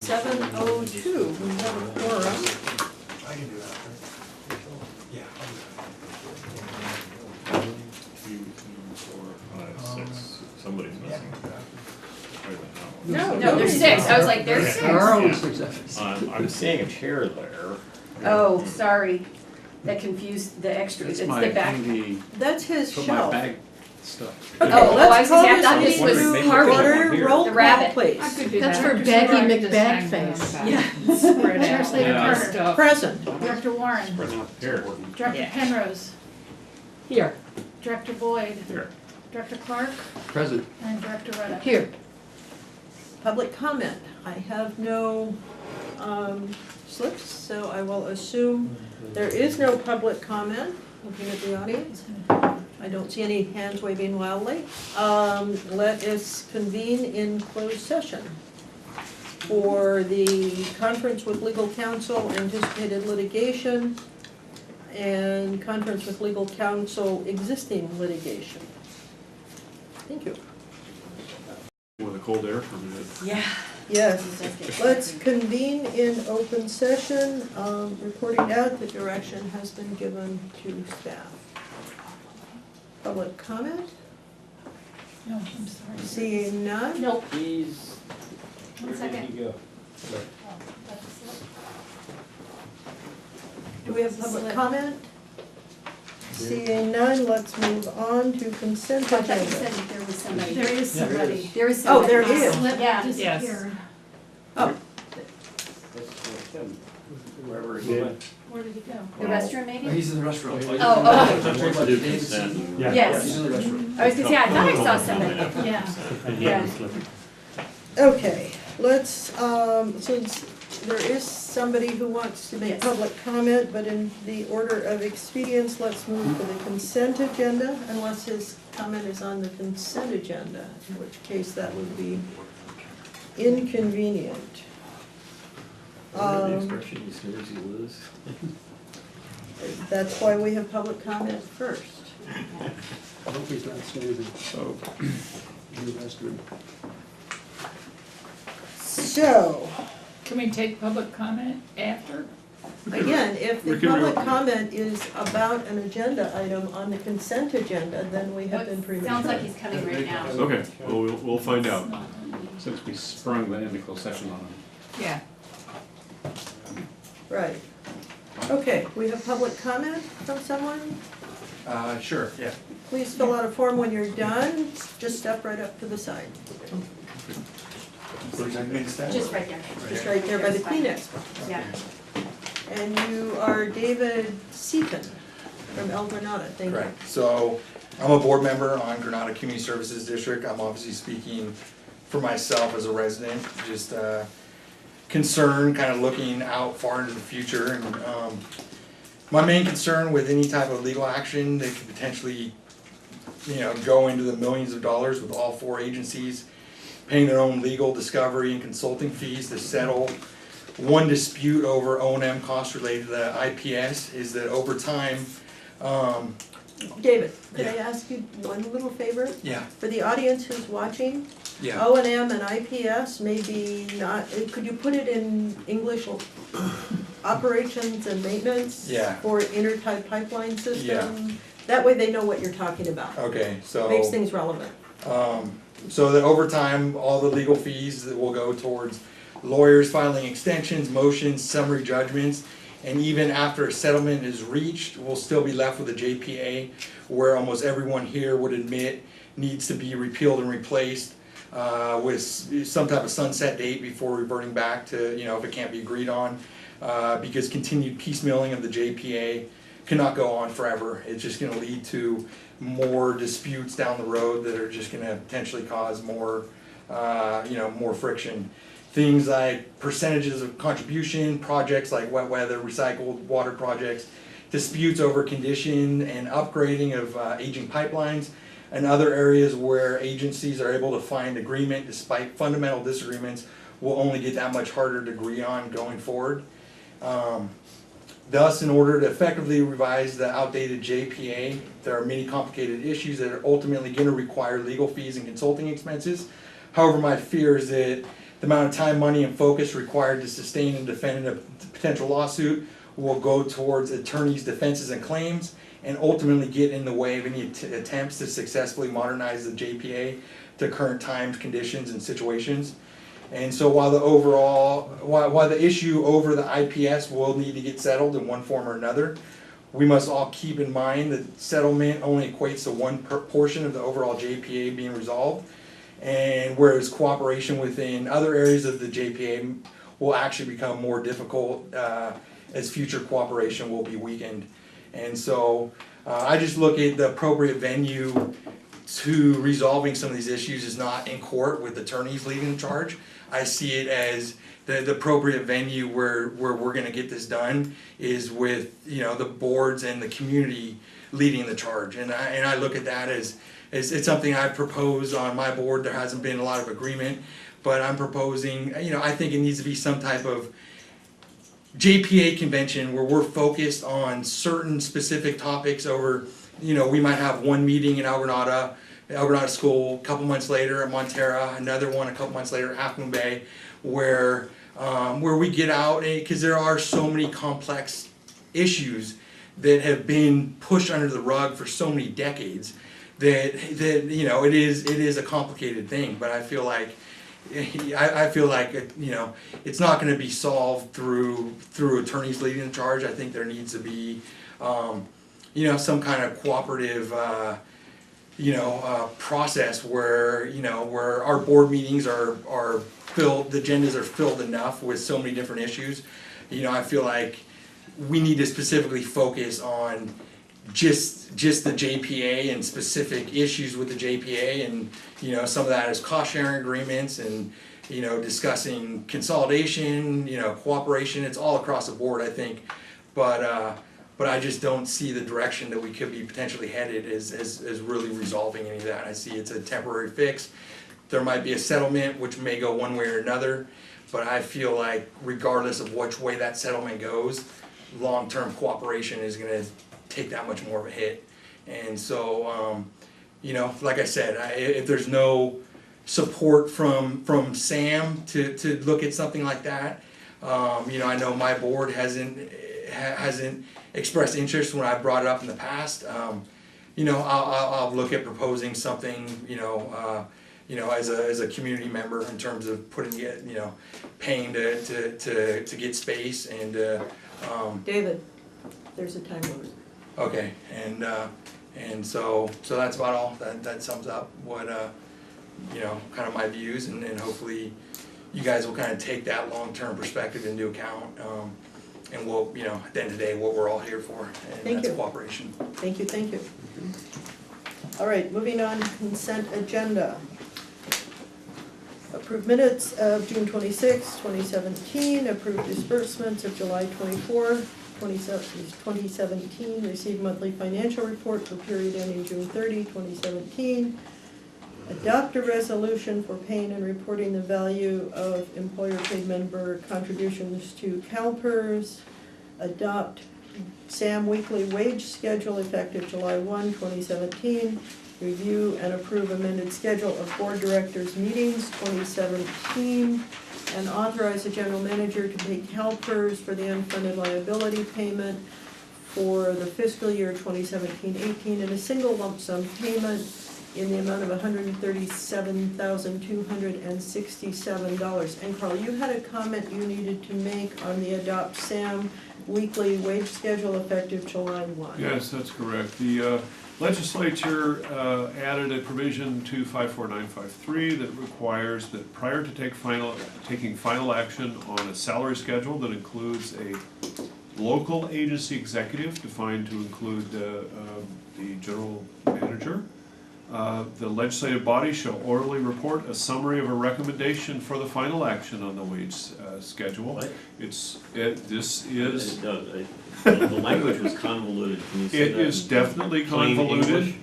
7:02, we have a quorum. I can do that. Yeah. Two, four, five, six. Somebody's missing. No, No, there's six. I was like, there's six. There are only 6 of us. I'm seeing a chair there. Oh, sorry. That confused the extra. It's That's the my back. handy, That's his put my shelf. bag stuff. Okay, Oh, I was let's gonna call say, I thought this this was meeting to Harvey. order. Roll The call, rabbit. please. That's for Dr. Becky Spark just McBagface. hanging Yeah. Spread out. Translator Yeah. Carter. Stuff. Present. Director Warren. Here. Director Yeah. Penrose. Here. Director Boyd. Here. Director Clark. Present. And Director Reddick. Here. Public comment. I have no slips, so I will assume there is no public comment. Looking at the audience. I don't see any hands waving wildly. Let us convene in closed session for the conference with legal counsel, anticipated litigation, and conference with legal counsel, existing litigation. Thank you. With a cold air from it. Yeah. Yes, let's convene in open session. Reporting out, the direction has been given to staff. Public comment? No, I'm sorry. Seeing none? Nope. He's 1 second. go. Do we have public comment? Seeing none, let's move on to consent I thought you agenda. said that there was somebody. There is somebody. There was Oh, somebody. there is. Slip Yeah. disappeared. Oh, Wherever he went. Where did he go? The restroom maybe? He's in the restaurant. Oh, Do consent. Yes. He's in the restaurant. I was gonna say, I thought I saw somebody. Yeah. Yeah. okay, let's, since there is somebody who wants to make Yes. public comment, but in the order of expedience, let's move to the consent agenda, unless his comment is on the consent agenda, in which case that would be inconvenient. The expression, he snooze, he lose. That's why we have public comment first. I hope he's not snoozing. So, In the restroom. So, Can we take public comment after? again, if the We can public re- comment is about an agenda item on the consent agenda, then we have been premature. Sounds like he's coming right now. okay, well, we'll find out. Since we sprung the end of closed session on him. Yeah. Right. Okay, we have public comment from someone? Sure, yeah. Please fill out a form when you're done. Just step right up to the side. Where's that mean to stand? Just right there. Just right there by the Kleenex. Yeah. And you are David Seaton from El Granada. Thank you. Correct. So I'm a board member on Granada Community Services District. I'm obviously speaking for myself as a resident, just concerned, kind of looking out far into the future. And my main concern with any type of legal action that could potentially, go into the millions of dollars with all 4 agencies paying their own legal, discovery, and consulting fees to settle one dispute over O&M costs related to the IPS is that over time, David, could I Yeah. ask you one little favor? yeah, For the audience who's watching, yeah. O&M and IPS may be not, could you put it in English? Operations and maintenance? Yeah. For intertype pipeline system? Yeah. That way they know what you're talking about. Okay, so. Makes things relevant. So that over time, all the legal fees that will go towards lawyers filing extensions, motions, summary judgments, and even after a settlement is reached, we'll still be left with a JPA where almost everyone here would admit needs to be repealed and replaced with some type of sunset date before reverting back to, if it can't be agreed on, because continued piecemealing of the JPA cannot go on forever. It's just gonna lead to more disputes down the road that are just gonna potentially cause more, more friction. Things like percentages of contribution, projects like wet weather, recycled water projects, disputes over condition and upgrading of aging pipelines, and other areas where agencies are able to find agreement despite fundamental disagreements will only get that much harder to agree on going forward. Thus, in order to effectively revise the outdated JPA, there are many complicated issues that are ultimately going to require legal fees and consulting expenses. However, my fear is that the amount of time, money, and focus required to sustain and defend a potential lawsuit will go towards attorneys' defenses and claims, and ultimately get in the way of any attempts to successfully modernize the JPA to current times, conditions, and situations. And so while the issue over the IPS will need to get settled in one form or another, we must all keep in mind that settlement only equates to one portion of the overall JPA being resolved, and whereas cooperation within other areas of the JPA will actually become more difficult as future cooperation will be weakened. And so I just look at the appropriate venue to resolving some of these issues is not in court with attorneys leading the charge. I see it as the appropriate venue where we're gonna get this done is with, you know, the boards and the community leading the charge. And I look at that as it's something I've proposed on my board. There hasn't been a lot of agreement, but I'm proposing, you know, I think it needs to be some type of JPA convention where we're focused on certain specific topics over, you know, we might have one meeting in Algrenata School, a couple months later at Montera, another one a couple months later at Half Moon Bay, where we get out, because there are so many complex issues that have been pushed under the rug for so many decades that you know, it is a complicated thing, but I feel like you know, it's not going to be solved through attorneys leading the charge. I think there needs to be you know, some kind of cooperative process where, you know, where our board meetings are filled, the agendas are filled enough with so many different issues. You know, I feel like we need to specifically focus on just the JPA and specific issues with the JPA, and you know, some of that is cost sharing agreements and, you know, discussing consolidation, you know, cooperation. It's all across the board, I think, but I just don't see the direction that we could be potentially headed as really resolving any of that. I see it's a temporary fix. There might be a settlement which may go one way or another, but I feel like regardless of which way that settlement goes, long-term cooperation is going to take that much more of a hit. And so, you know, like I said, if there's no support from Sam to look at something like that, you know, I know my board hasn't expressed interest when I brought it up in the past. You know, I'll look at proposing something, you know, as a community member in terms of putting it, you know, paying to get space and. David, there's a time limit. Okay, and so that's about all. That sums up what you know, kind of my views, and hopefully you guys will kind of take that long-term perspective into account, and we'll, you know, at the end of the day, what we're all here for, and Thank that's you. cooperation. Thank you, thank you. All right, moving on, consent agenda. Approved minutes of June 26, 2017, approved disbursements of July 24, 2017, received monthly financial report for period ending June 30, 2017, adopt a resolution for paying and reporting the value of employer paid member contributions to CalPERS, adopt SAM weekly wage schedule effective July 1, 2017, review and approve amended schedule of board directors meetings 2017, and authorize the general manager to pay CalPERS for the unfunded liability payment for the fiscal year 2017-18 in a single lump sum payment in the amount of $137,267. And Carl, you had a comment you needed to make on the Adopt SAM weekly wage schedule effective July 1. Yes, that's correct. The legislature added a provision to 54953 that requires that prior to taking final action on a salary schedule that includes a local agency executive defined to include the general manager, the legislative body shall orally report a summary of a recommendation for the final action on the wage schedule. What? The language was convoluted. Can you say It that is in definitely plain convoluted.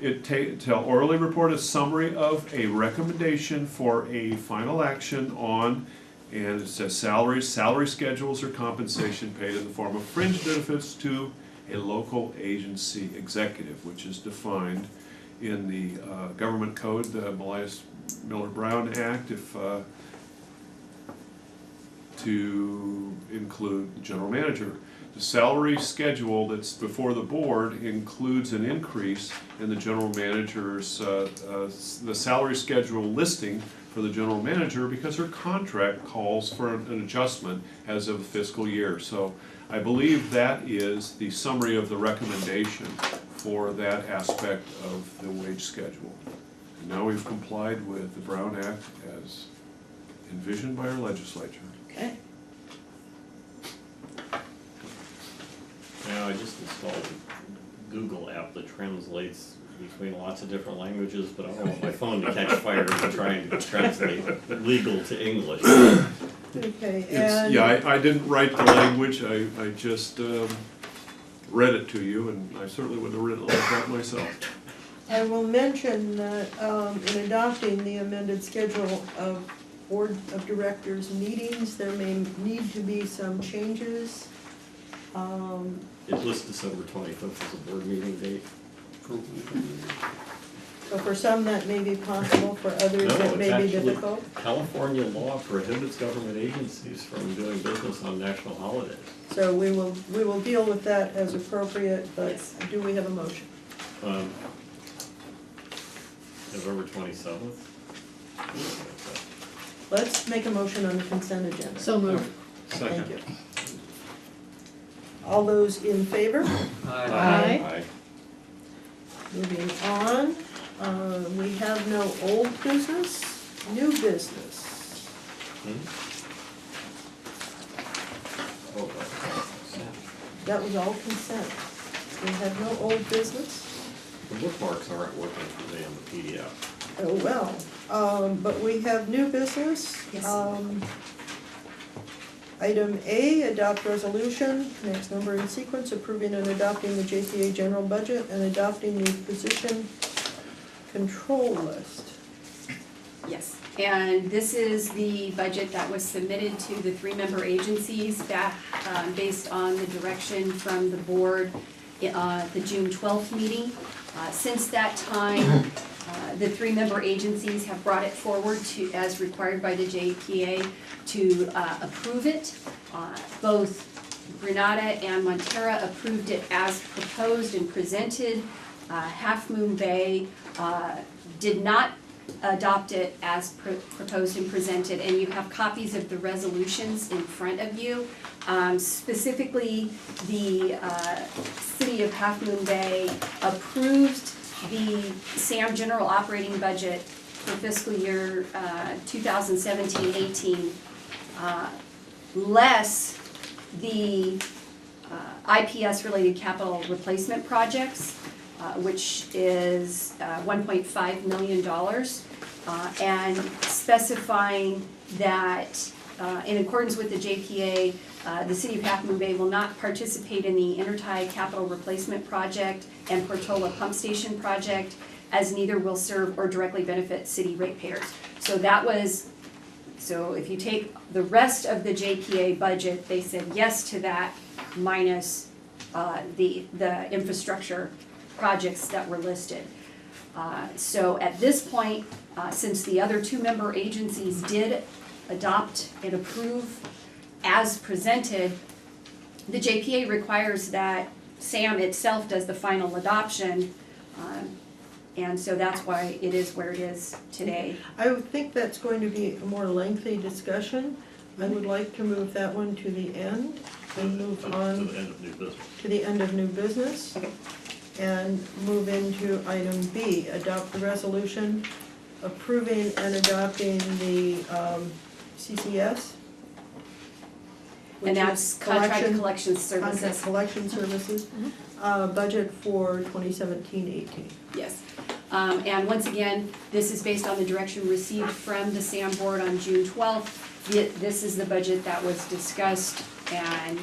English? To orally report a summary of a recommendation for a final action on, and it says salary schedules or compensation paid in the form of fringe benefits to a local agency executive, which is defined in the government code, the Miller-Brown Act. If to include the general manager. The salary schedule that's before the board includes an increase in the general manager's, the salary schedule listing for the general manager because her contract calls for an adjustment as of the fiscal year. So I believe that is the summary of the recommendation for that aspect of the wage schedule. And now we've complied with the Brown Act as envisioned by our legislature. Okay. Yeah, I just installed a Google app that translates between lots of different languages, but I don't want my phone to catch fire in trying to translate legal to English. Okay, It's, and. yeah, I didn't write the language, I just read it to you, and I certainly wouldn't have written it like that myself. I will mention that in adopting the amended schedule of Board of Directors meetings, there may need to be some changes. It lists December 25th as a board meeting date. So for some that may be possible, for others No, that it's may be actually, difficult. California law prohibits government agencies from doing business on national holidays. So we will deal with that as appropriate, but Yes. do we have a motion? November 27th? Let's make a motion on the consent agenda. So moved. Thank you. All those in favor? Aye. Aye. Moving on, we have no old business, new business. Oh, right. That was all consent. We have no old business. The bookmarks aren't working for me on the PDF. Oh, well, but we have new business. Yes. Item A, adopt resolution, next number in sequence, approving and adopting the JPA general budget and adopting the position control list. Yes, and this is the budget that was submitted to the three-member agencies back, based on the direction from the board, the June 12th meeting. Since that time, the three-member agencies have brought it forward to, as required by the JPA, to approve it. Both Granada and Montera approved it as proposed and presented. Half Moon Bay did not adopt it as proposed and presented, and you have copies of the resolutions in front of you. Specifically, the City of Half Moon Bay approved the SAM general operating budget for fiscal year 2017-18, less the IPS-related capital replacement projects, which is $1.5 million, and specifying that in accordance with the JPA, the City of Half Moon Bay will not participate in the Intertie Capital Replacement Project and Portola Pump Station Project, as neither will serve or directly benefit city ratepayers. So that was, so if you take the rest of the JPA budget, they said yes to that, minus the infrastructure projects that were listed. So at this point, since the other two-member agencies did adopt and approve as presented, the JPA requires that SAM itself does the final adoption, and so that's why it is where it is today. I would think that's going to be a more lengthy discussion. I would like to move that one to the end and move on To the end of new business. to the end of new business. Okay. And move into item B, adopt the resolution approving and adopting the CCS. which And is that's contract collection Contract services. collection services, budget for 2017-18. Yes. And once again, this is based on the direction received from the SAM board on June 12th. This is the budget that was discussed and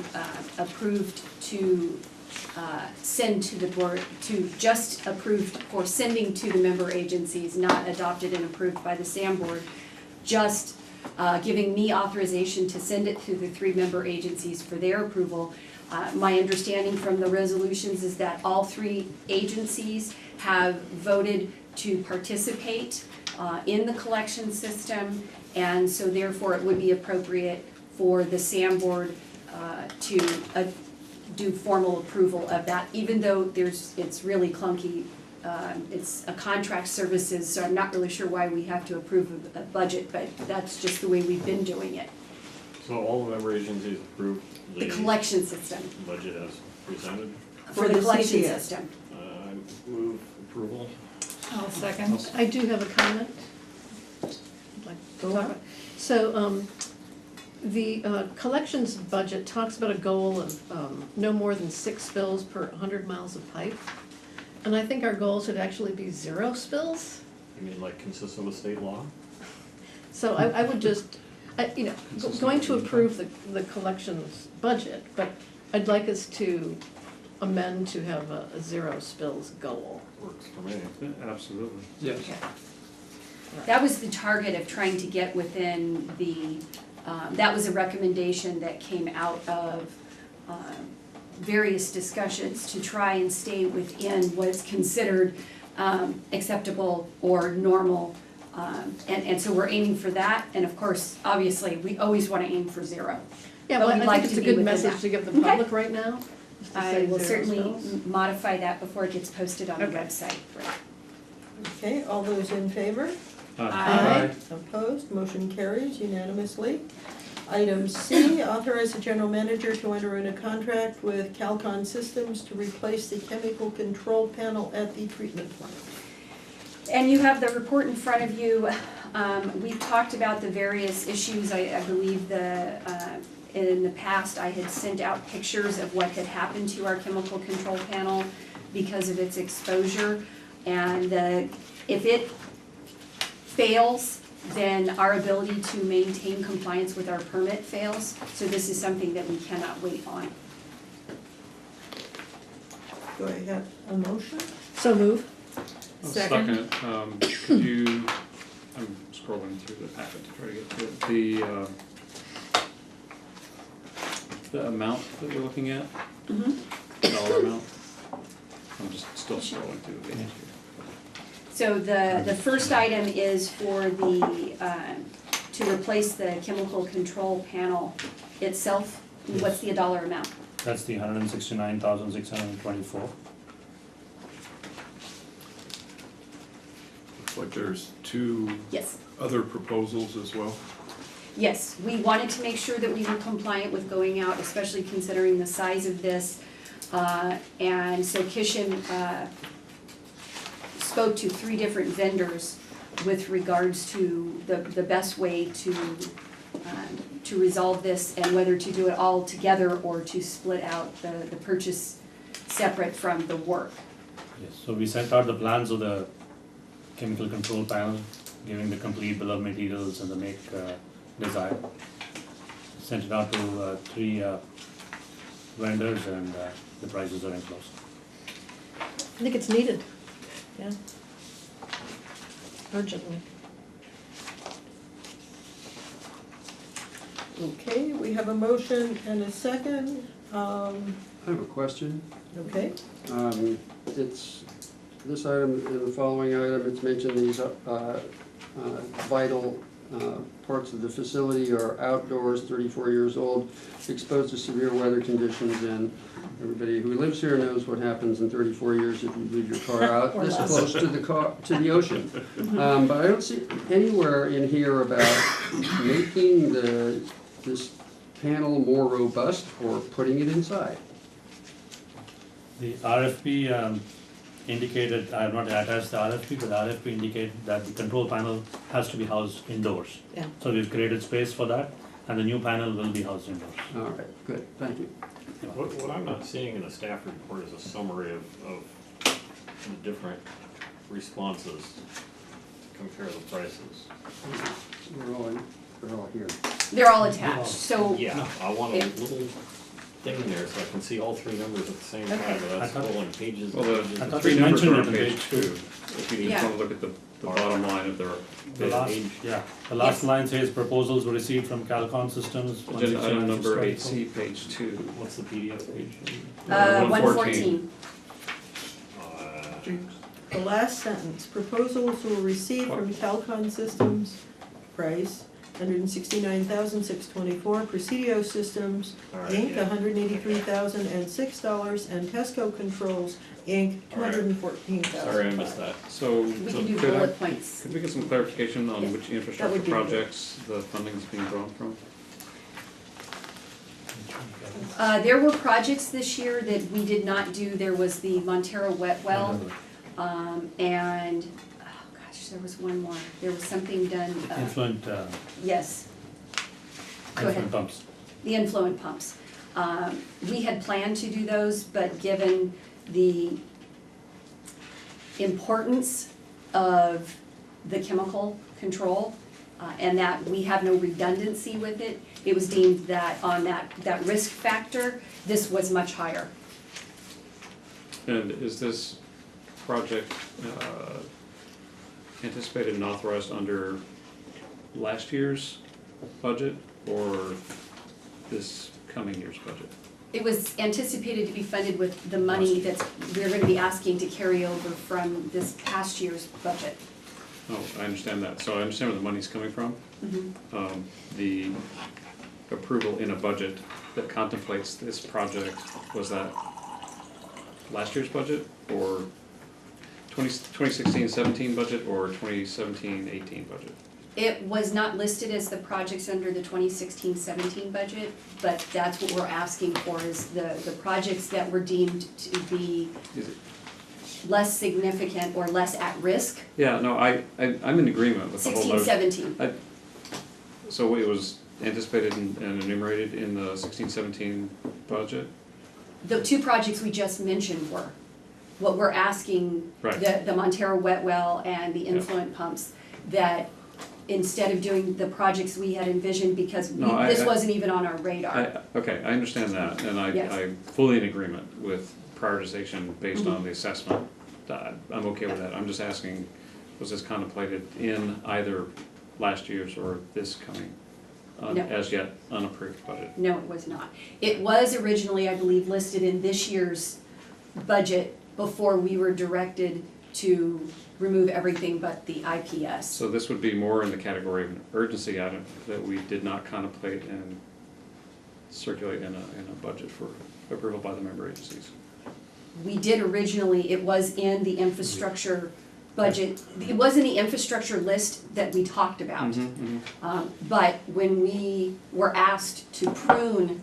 approved to send to the board, to just approved for sending to the member agencies, not adopted and approved by the SAM board, just giving me authorization to send it to the three-member agencies for their approval. My understanding from the resolutions is that all three agencies have voted to participate in the collection system, and so therefore it would be appropriate for the SAM board to do formal approval of that, even though it's really clunky. It's a contract services, so I'm not really sure why we have to approve a budget, but that's just the way we've been doing it. So all the member agencies approved The collection system, budget as presented. for For the the collection CCS. system. I move approval. I'll second. I do have a comment. I'd like to Go talk on. about. So, the collections budget talks about a goal of no more than 6 spills per 100 miles of pipe. And I think our goal should actually be 0 spills. You mean like consistent with state law? So I would just, going to approve the collections budget, but I'd like us to amend to have a 0 spills goal. Works for me. Absolutely. Yes. That was the target of trying to get within the, that was a recommendation that came out of various discussions to try and stay within what's considered acceptable or normal. And so we're aiming for that, and of course, obviously, we always want to aim for 0. Yeah, But well, we'd I like think it's to a be good within message that. to give the Okay. public right now. is to I say will 0 certainly spills. modify that before it gets posted on the Okay. website. Okay, all those in favor? Aye. Opposed, motion carries unanimously. Item C, authorize the general manager to enter in a contract with Calcon Systems to replace the chemical control panel at the treatment plant. And you have the report in front of you. We've talked about the various issues. I believe in the past, I had sent out pictures of what had happened to our chemical control panel because of its exposure. And if it fails, then our ability to maintain compliance with our permit fails. So this is something that we cannot wait on. Do I have a motion? So move. I'll Second. Could you, I'm scrolling through the packet to try to get to it, the amount that we're looking at, dollar amount? I'm just still scrolling through the page here. So the first item is for the, to replace the chemical control panel itself. What's the dollar amount? That's the 169,624. Looks like there's 2 Yes. other proposals as well. Yes, we wanted to make sure that we were compliant with going out, especially considering the size of this. And so Kishan spoke to 3 different vendors with regards to the best way to resolve this and whether to do it all together or to split out the purchase separate from the work. Yes, so we sent out the plans of the chemical control panel, giving the complete bill of materials and the make design. Sent it out to 3 vendors and the prices are enclosed. I think it's needed, yeah. Urgently. Okay, we have a motion and a second. I have a question. Okay, It's, this item and the following item, it's mentioned these vital parts of the facility are outdoors, 34 years old, exposed to severe weather conditions, and everybody who lives here knows what happens in 34 years if you leave your car out Or this less. close to the ocean. But I don't see anywhere in here about making this panel more robust or putting it inside. The RFP indicated, I have not attached the RFP, but the RFP indicated that the control panel has to be housed indoors. Yeah. So we've created space for that, and the new panel will be housed indoors. All right, good, thank you. What I'm not seeing in the staff report is a summary of the different responses to compare the prices. They're all here. They're all attached, so. Yeah, I want a Yeah. little thing there so I can see all 3 numbers at the same time, Okay. but that's I thought- scrolling pages Well, and pages. I the thought 3 you numbers mentioned are it on in page page 2, if you Yeah. want to look at the bottom line of their The last, Page. yeah, the last Yes. line says proposals were received from Calcon Systems. agenda item number 169,624. 8C, page 2. What's the PDF page? 114. Uh, the last sentence, proposals were received from Calcon Systems, price, $169,624. Presidio Systems, All right, Inc., yeah. $183,006, and Tesco Controls, Inc., All right. $214,000. Sorry I missed that. So, We so can do could I, bullet points. could we get some clarification on Yeah, which that infrastructure would be good. projects the funding is being drawn from? There were projects this year that we did not do. There was the Montero wet well, and, oh gosh, there was one more. There was something done, Influent, yes. Go ahead. influent pumps. The influent pumps. We had planned to do those, but given the importance of the chemical control, and that we have no redundancy with it, it was deemed that on that risk factor, this was much higher. And is this project anticipated and authorized under last year's budget or this coming year's budget? It was anticipated to be funded with the money that's, we're gonna be asking to carry over from this past year's budget. Oh, I understand that. So I understand where the money's coming from. The approval in a budget that contemplates this project, was that last year's budget or 2016-17 budget or 2017-18 budget? It was not listed as the projects under the 2016-17 budget, but that's what we're asking for, is the projects that were deemed to be Is it? less significant or less at risk, Yeah, no, I'm in agreement with the whole 16-17. So it was anticipated and enumerated in the 16-17 budget? The two projects we just mentioned were, what we're asking, Right. the Montero wet well and the influent pumps, that instead of doing the projects we had envisioned, because No, this I- wasn't even on our radar. Okay, I understand that, and Yes. I'm fully in agreement with prioritization based on the assessment. I'm okay with that. I'm just asking, was this contemplated in either last year's or this coming, No. as yet unapproved budget? No, it was not. It was originally, I believe, listed in this year's budget before we were directed to remove everything but the IPS. So this would be more in the category of an urgency item that we did not contemplate and circulate in a budget for approval by the member agencies. We did originally, it was in the infrastructure budget, it was in the infrastructure list that we talked about. But when we were asked to prune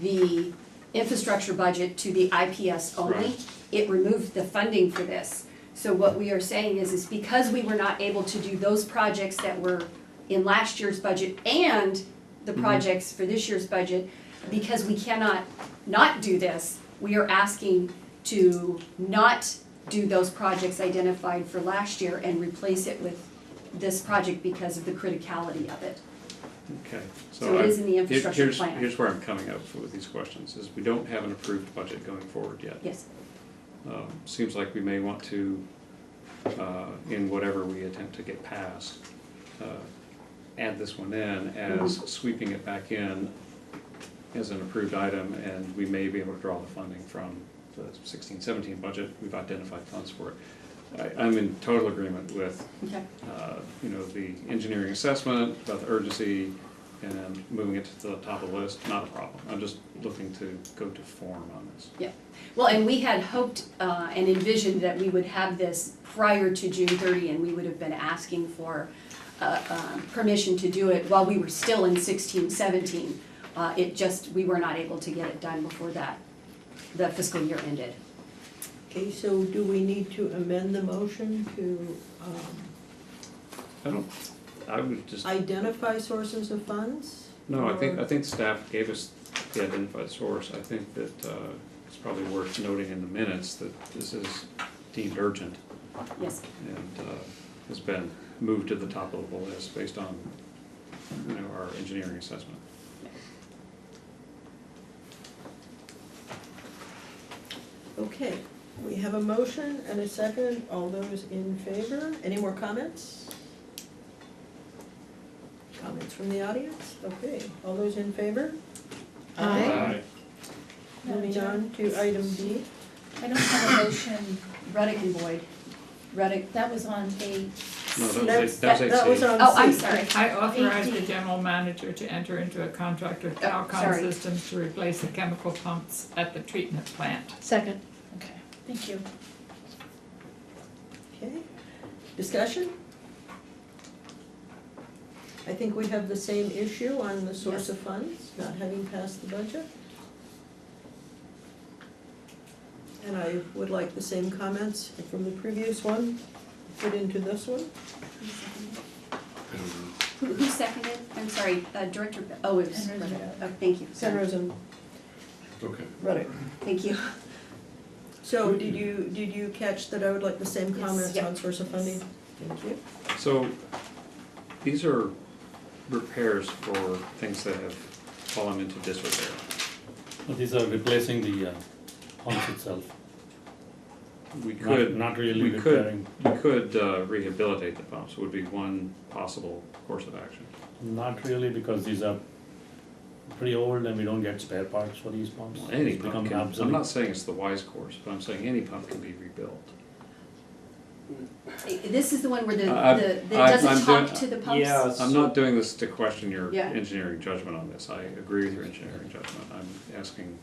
the infrastructure budget to the IPS only, Right. it removed the funding for this. So what we are saying is because we were not able to do those projects that were in last year's budget and the projects for this year's budget, because we cannot not do this, we are asking to not do those projects identified for last year and replace it with this project because of the criticality of it. Okay, So it is in the infrastructure here's- plan. Here's where I'm coming up with these questions, is we don't have an approved budget going forward yet. Yes, Seems like we may want to, in whatever we attempt to get passed, add this one in as sweeping it back in as an approved item, and we may be able to draw the funding from the 16-17 budget. We've identified funds for it. I'm in total agreement with, okay. the engineering assessment, about the urgency, and moving it to the top of the list, not a problem. I'm just looking to go to form on this. Yeah, well, and we had hoped and envisioned that we would have this prior to June 30, and we would have been asking for permission to do it while we were still in 16-17. We were not able to get it done before the fiscal year ended. Okay, so do we need to amend the motion to I would just, identify sources of funds? no, I Or- think staff gave us the identified source. I think that it's probably worth noting in the minutes that this is deemed urgent Yes, and has been moved to the top of the list based on, our engineering assessment. Okay, we have a motion and a second. All those in favor? Any more comments? Comments from the audience? Okay, all those in favor? Aye. Moving on to item D. I don't have a motion, Reddick and Boyd. Reddick, that was on a No, That's- that was that was 8C. on Oh, I'm C. sorry. I authorize the general manager to enter into a contract with Calcom sorry. Systems to replace the chemical pumps at the treatment plant. Second. Okay, thank you. Okay, discussion? I think we have the same issue on the source Yes. of funds, not having passed the budget. And I would like the same comments from the previous one, put into this one. Who seconded? I'm sorry, Director, oh, it was, Henry Ruddock. oh, thank you. Senators and Okay. Ruddick. Thank you. So did you catch that I would like the same Yes. comments Yep. on source of funding? Thank you. So these are repairs for things that have fallen into disrepair. But these are replacing the pumps itself, We could, not really we repairing. could rehabilitate the pumps, would be one possible course of action. Not really, because these are pretty old and we don't get spare parts for these pumps. Any It's pump become can, I'm obsolete. not saying it's the wise course, but I'm saying any pump can be rebuilt. This is the one where I'm that doesn't doing- talk to the pumps? Yeah. I'm not doing this to question your Yeah. engineering judgment on this, I agree with your engineering judgment, I'm asking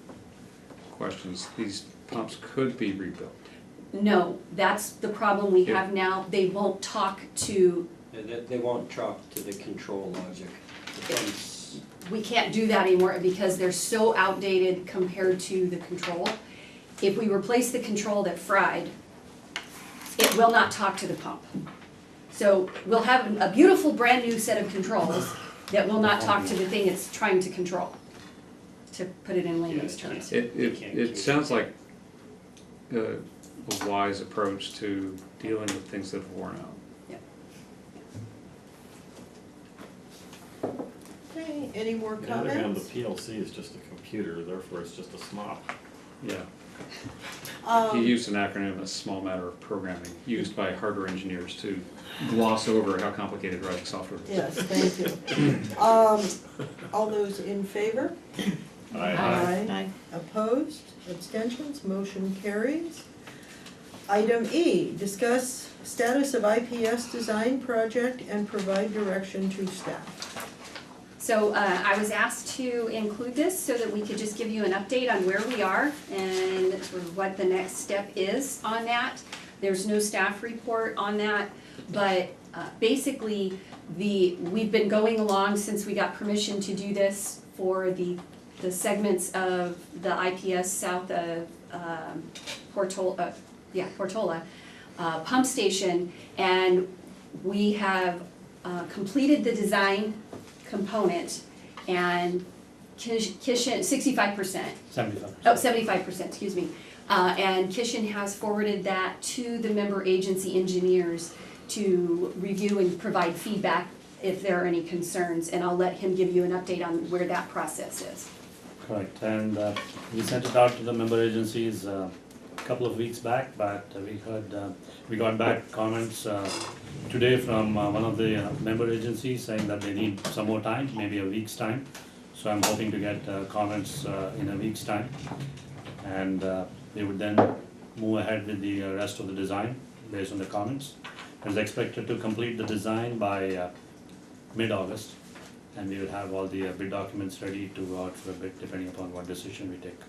questions. These pumps could be rebuilt. No, that's the problem we Yeah. have now. They won't talk to, They won't talk to the control logic. The pumps- we can't do that anymore because they're so outdated compared to the control. If we replace the control that fried, it will not talk to the pump. So we'll have a beautiful brand new set of controls that will not talk to the thing it's trying to control, to put it in layman's terms. It sounds like a wise approach to dealing with things that have worn out. Okay, any more On the other hand, the comments? PLC is just a computer, therefore it's just a SMOP. Yeah, Um, he used an acronym, a small matter of programming, used by hardware engineers to gloss over how complicated writing software is. Yes, thank you. All those in favor? Aye. Opposed, abstentions, motion carries. Item E, discuss status of IPS design project and provide direction to staff. So I was asked to include this so that we could just give you an update on where we are and sort of what the next step is on that. There's no staff report on that, but basically we've been going along since we got permission to do this for the segments of the IPS south of Portola pump station, and we have completed the design component, and Kishin, 65%, 75%. oh, 75%, excuse me. And Kishin has forwarded that to the member agency engineers to review and provide feedback if there are any concerns, and I'll let him give you an update on where that process is. Correct, and we sent it out to the member agencies a couple of weeks back, but we got back comments today from one of the member agencies saying that they need some more time, maybe a week's time. So I'm hoping to get comments in a week's time. And they would then move ahead with the rest of the design based on the comments. It's expected to complete the design by mid-August, and we will have all the bid documents ready to go out for a bid depending upon what decision we take.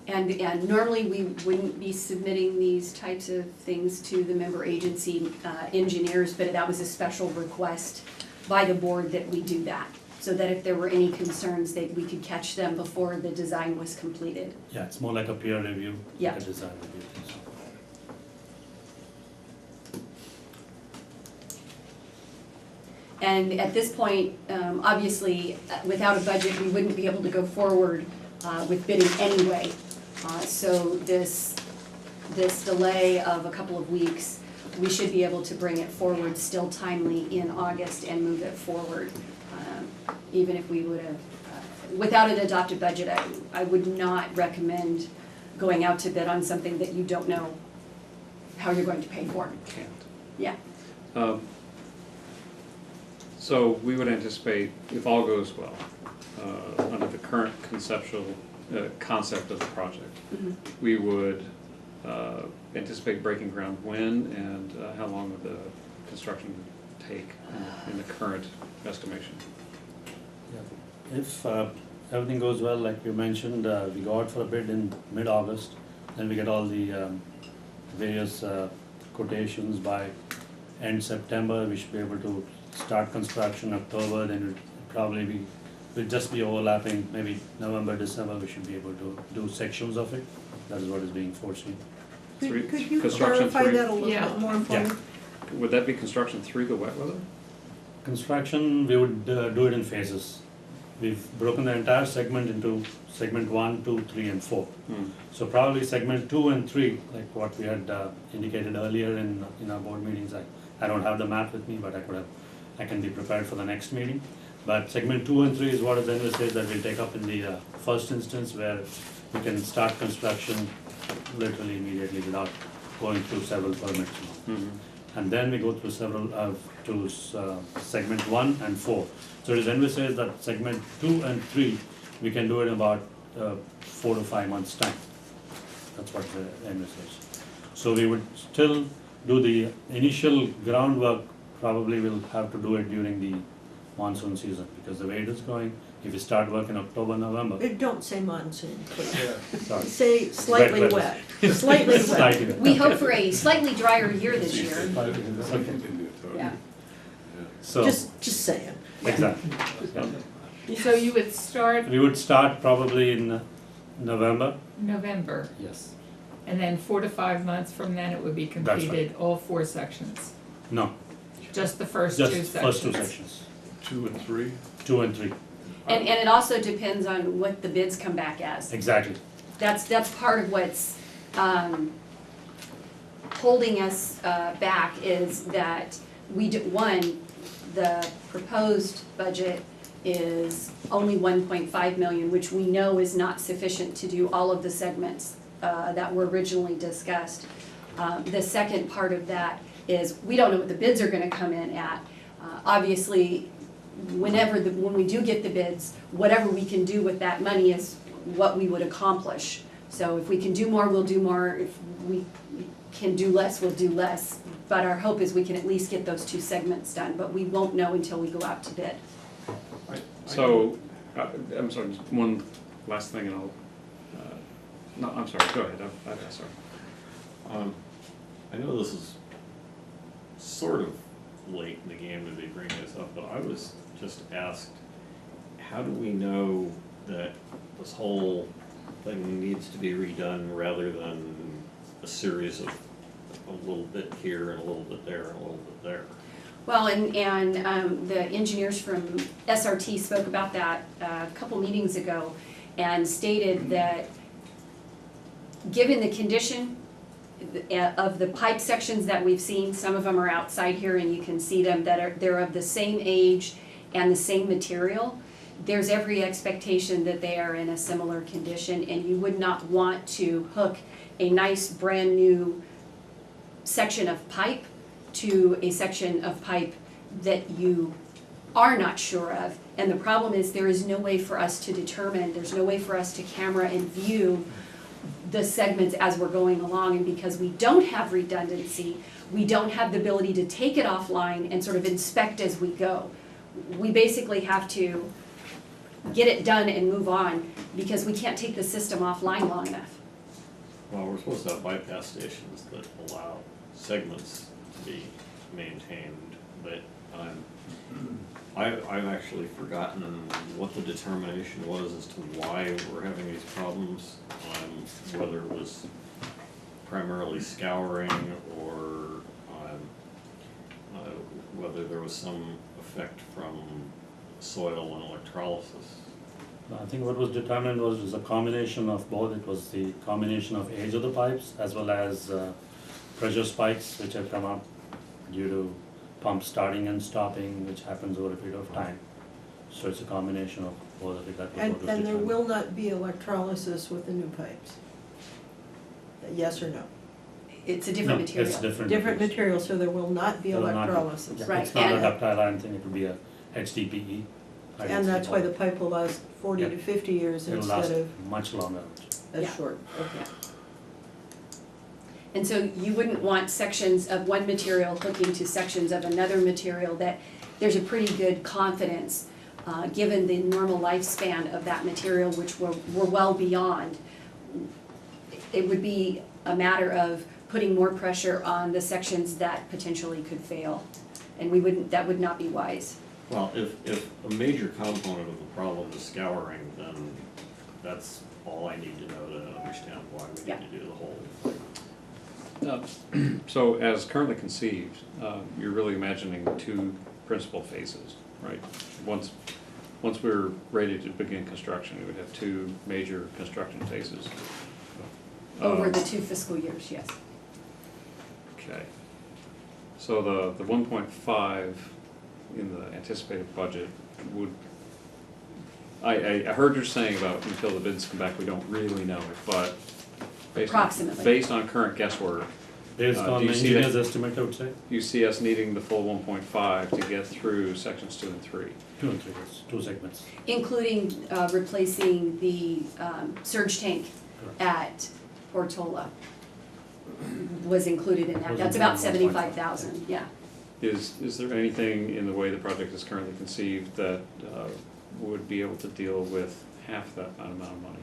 And normally we wouldn't be submitting these types of things to the member agency engineers, but that was a special request by the board that we do that, so that if there were any concerns, that we could catch them before the design was completed. Yeah, it's more like a peer review, Yeah. like a design review. So. And at this point, obviously, without a budget, we wouldn't be able to go forward with bidding anyway. So this delay of a couple of weeks, we should be able to bring it forward still timely in August and move it forward. Even if we would have, without an adopted budget, I would not recommend going out to bid on something that you don't know how you're going to pay for. Can't. Yeah. So we would anticipate, if all goes well, under the current concept of the project, Mhm. we would anticipate breaking ground when, and how long would the construction take in the current estimation? If everything goes well, like you mentioned, we go out for a bid in mid-August, then we get all the various quotations by end September. We should be able to start construction October, then we'll just be overlapping, maybe November, December, we should be able to do sections of it. That is what is being foreseen. Could you Construction clarify three. that a little Yeah. bit more for Yeah. me? Would that be construction through the wet weather? Construction, we would do it in phases. We've broken the entire segment into segment 1, 2, 3, and 4. So probably segment 2 and 3, like what we had indicated earlier in our board meetings. I don't have the map with me, but I can be prepared for the next meeting. But segment 2 and 3 is what is envisaged that we'll take up in the first instance, where we can start construction literally immediately without going through several permits. And then we go through segment 1 and 4. So it is envisaged that segment 2 and 3, we can do it in about 4 to 5 months' time. That's what the envisaged. So we would still do the initial groundwork, probably we'll have to do it during the monsoon season, because the way it is going, if you start work in October, November, Don't say monsoon, please. sorry. Say slightly Wet wet. weather. Slightly wet. Slightly wet. We hope for a slightly drier year this year. Okay. Yeah. So, Just saying. exactly. Yeah. So you would start We would start probably in November. November, Yes. and then 4 to 5 months from then it would be right. completed, all 4 sections, No, just the first 2 just sections. first 2 sections, 2 and 3? 2 and 3, And it also depends on what the bids come back as. exactly. That's part of what's holding us back, is that the proposed budget is only 1.5 million, which we know is not sufficient to do all of the segments that were originally discussed. The second part of that is we don't know what the bids are gonna come in at. Obviously, when we do get the bids, whatever we can do with that money is what we would accomplish. So if we can do more, we'll do more. If we can do less, we'll do less. But our hope is we can at least get those 2 segments done, but we won't know until we go out to bid. So, I'm sorry, just one last thing and I'll, no, I'm sorry, go ahead, sorry. I know this is sort of late in the game to be bringing this up, but I was just asked, how do we know that this whole thing needs to be redone rather than a series of a little bit here and a little bit there and a little bit there? Well, and the engineers from SRT spoke about that a couple meetings ago and stated that given the condition of the pipe sections that we've seen, some of them are outside here and you can see them, they're of the same age and the same material. There's every expectation that they are in a similar condition, and you would not want to hook a nice brand new section of pipe to a section of pipe that you are not sure of. And the problem is there is no way for us to determine, there's no way for us to camera and view the segments as we're going along. And because we don't have redundancy, we don't have the ability to take it offline and sort of inspect as we go. We basically have to get it done and move on because we can't take the system offline long enough. Well, we're supposed to have bypass stations that allow segments to be maintained, but I've actually forgotten what the determination was as to why we're having these problems, whether it was primarily scouring or whether there was some effect from soil and electrolysis. I think what was determined was a combination of both. It was the combination of age of the pipes as well as pressure spikes which have come up due to pumps starting and stopping, which happens over a period of time. So it's a combination of both of it that was what was And there determined. will not be electrolysis with the new pipes? Yes or no? It's a different No, material. it's different. Different materials. material, so there will not be There will not be. electrolysis. Yeah, Right, It's not a and- ductile iron thing, it will be a HDPE. And that's why the pipe will last 40 to Yeah. 50 years It'll last instead of much longer. as Yeah. short. Okay. And so you wouldn't want sections of one material hooking to sections of another material that there's a pretty good confidence, given the normal lifespan of that material, which we're well beyond. It would be a matter of putting more pressure on the sections that potentially could fail. And that would not be wise. Well, if a major component of the problem is scouring, then that's all I need to know to understand why we Yeah. need to do the whole thing. So as currently conceived, you're really imagining two principal phases, right? Once we're ready to begin construction, we would have two major construction phases. Over the 2 fiscal years, yes. Okay. So the 1.5 in the anticipated budget would, I heard you saying about until the bids come back, we don't really know, but Approximately. based on current guesswork, Based do on you the see that- engineer's estimate, I would say, you see us needing the full 1.5 to get through sections 2 and 3. 2 and 3, yes, 2 segments. Including replacing the surge tank Correct. at Portola was included in that. Was That's included about in 75,000, yeah. Is there anything in the way the project is currently conceived that would be able to deal with half that amount of money?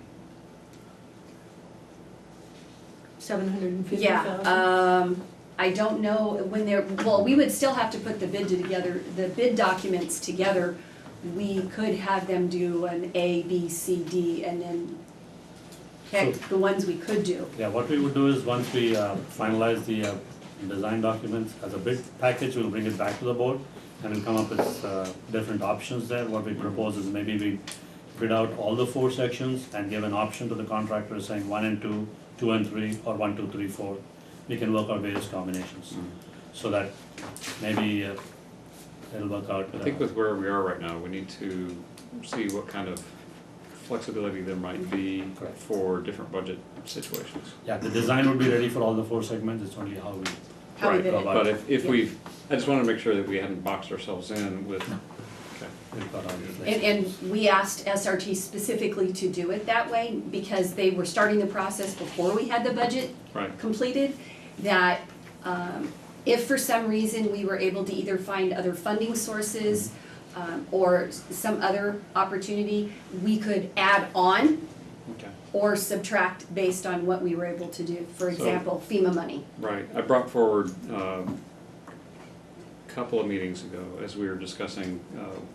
750,000? Yeah, I don't know when well, we would still have to put the bid documents together. We could have them do an A, B, C, D, and then pick So- the ones we could do. Yeah, what we would do is, once we finalize the design documents as a bid package, we'll bring it back to the board and we'll come up with different options there. What we propose is maybe we bid out all the 4 sections and give an option to the contractor saying 1 and 2, 2 and 3, or 1, 2, 3, 4. We can work out various combinations, so that maybe it'll work out. I think with where we are right now, we need to see what kind of flexibility there might be Correct. for different budget situations. Yeah, the design would be ready for all the 4 segments, it's only how we, How we Right, bid it. but if Yeah. we've, I just wanna make sure that we hadn't boxed ourselves in with, okay. we've got all the. And we asked SRT specifically to do it that way because they were starting the process before we had the budget Right. completed. That if for some reason we were able to either find other funding sources or some other opportunity, we could add on Okay. or subtract based on what we were able to do. For So- example, FEMA money. Right, I brought forward a couple of meetings ago, as we were discussing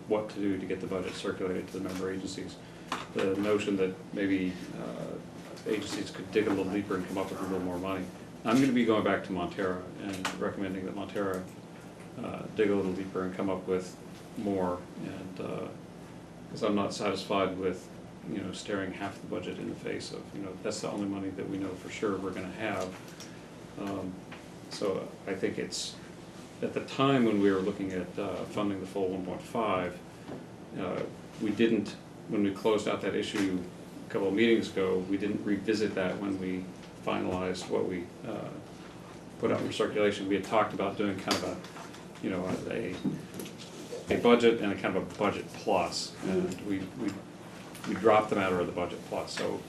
what to do to get the budget circulated to the member agencies, the notion that maybe agencies could dig a little deeper and come up with a little more money. I'm gonna be going back to Montera and recommending that Montera dig a little deeper and come up with more, and, because I'm not satisfied with, staring half the budget in the face of, that's the only money that we know for sure we're gonna have. So I think it's, at the time when we were looking at funding the full 1.5, we didn't, when we closed out that issue a couple of meetings ago, we didn't revisit that when we finalized what we put out for circulation. We had talked about doing kind of a budget and a kind of a budget plus, and we dropped the matter of the budget plus. So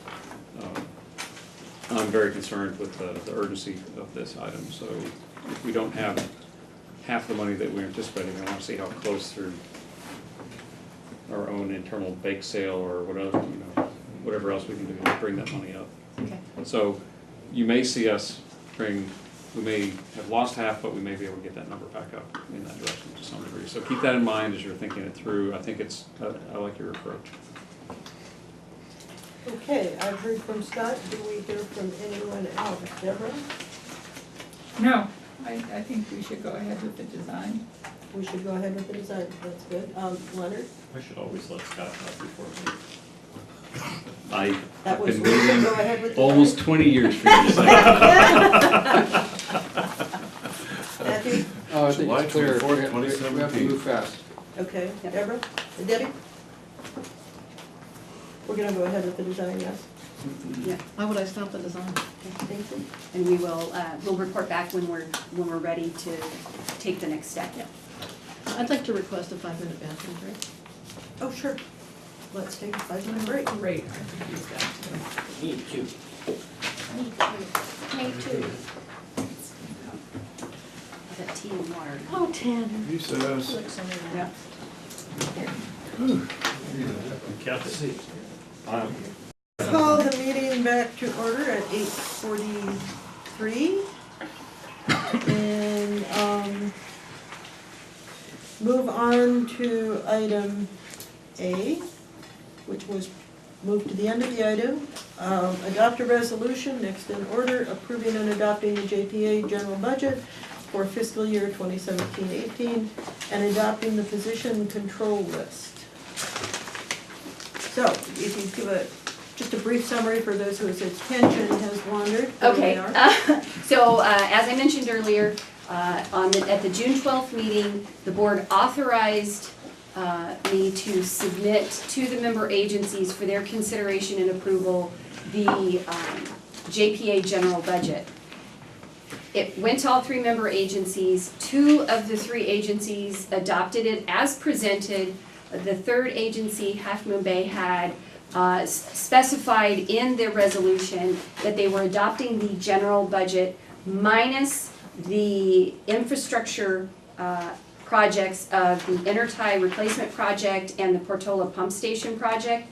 I'm very concerned with the urgency of this item. So if we don't have half the money that we're anticipating, I want to see how close through our own internal bake sale or whatever else we can do to bring that money up. Okay. So you may see us we may have lost half, but we may be able to get that number back up in that direction to some degree. So keep that in mind as you're thinking it through. I think I like your approach. Okay, I've heard from Scott. Do we hear from anyone else? Deborah? No, I think we should go ahead with the design. We should go ahead with the design. That's good. Leonard? I should always let Scott know before me. That I've was been we should waiting go ahead with the almost 20 years for you to say that. Matthew? Oh, I think July it's clear. 24th, We have to 2017. move fast. Okay, Deborah? Debbie? We're gonna go ahead with the design, yes? Yeah. Why would I stop the design? Thank you. And we'll report back when we're ready to take the next step. Yeah. I'd like to request a 5-minute bathroom break. Oh, sure. Let's take a 5-minute break. Great, I could use that too. Me too. Me too. Recess. Yeah. Kathy? Call the meeting back to order at 8:43. And move on to item A, which was moved to the end of the item. Adopt a resolution, next in order, approving and adopting the JPA general budget for fiscal year 2017-18 and adopting the position control list. So, if you give just a brief summary for those whose attention has wandered. Okay, so as I mentioned earlier, at the June 12th meeting, the board authorized me to submit to the member agencies for their consideration and approval the JPA general budget. It went to all three member agencies. 2 of the 3 agencies adopted it as presented. The third agency, Half Moon Bay, had specified in their resolution that they were adopting the general budget minus the infrastructure projects of the Intertie replacement project and the Portola pump station project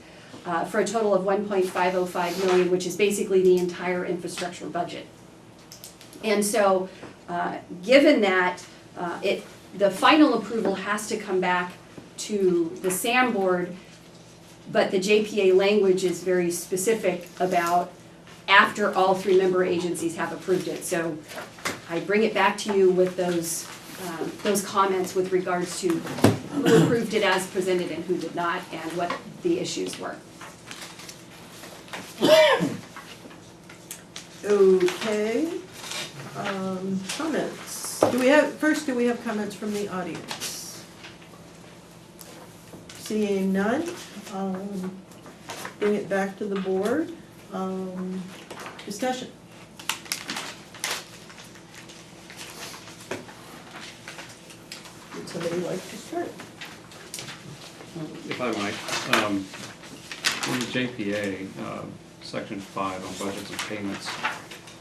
for a total of $1.505 million, which is basically the entire infrastructure budget. And so, given that, the final approval has to come back to the SAM board, but the JPA language is very specific about after all 3 member agencies have approved it. So I bring it back to you with those comments with regards to who approved it as presented and who did not, and what the issues were. Okay, comments. Do we have comments from the audience? Seeing none, bring it back to the board. Discussion. Would somebody like to start? If I might, in the JPA, section 5 on budgets and payments,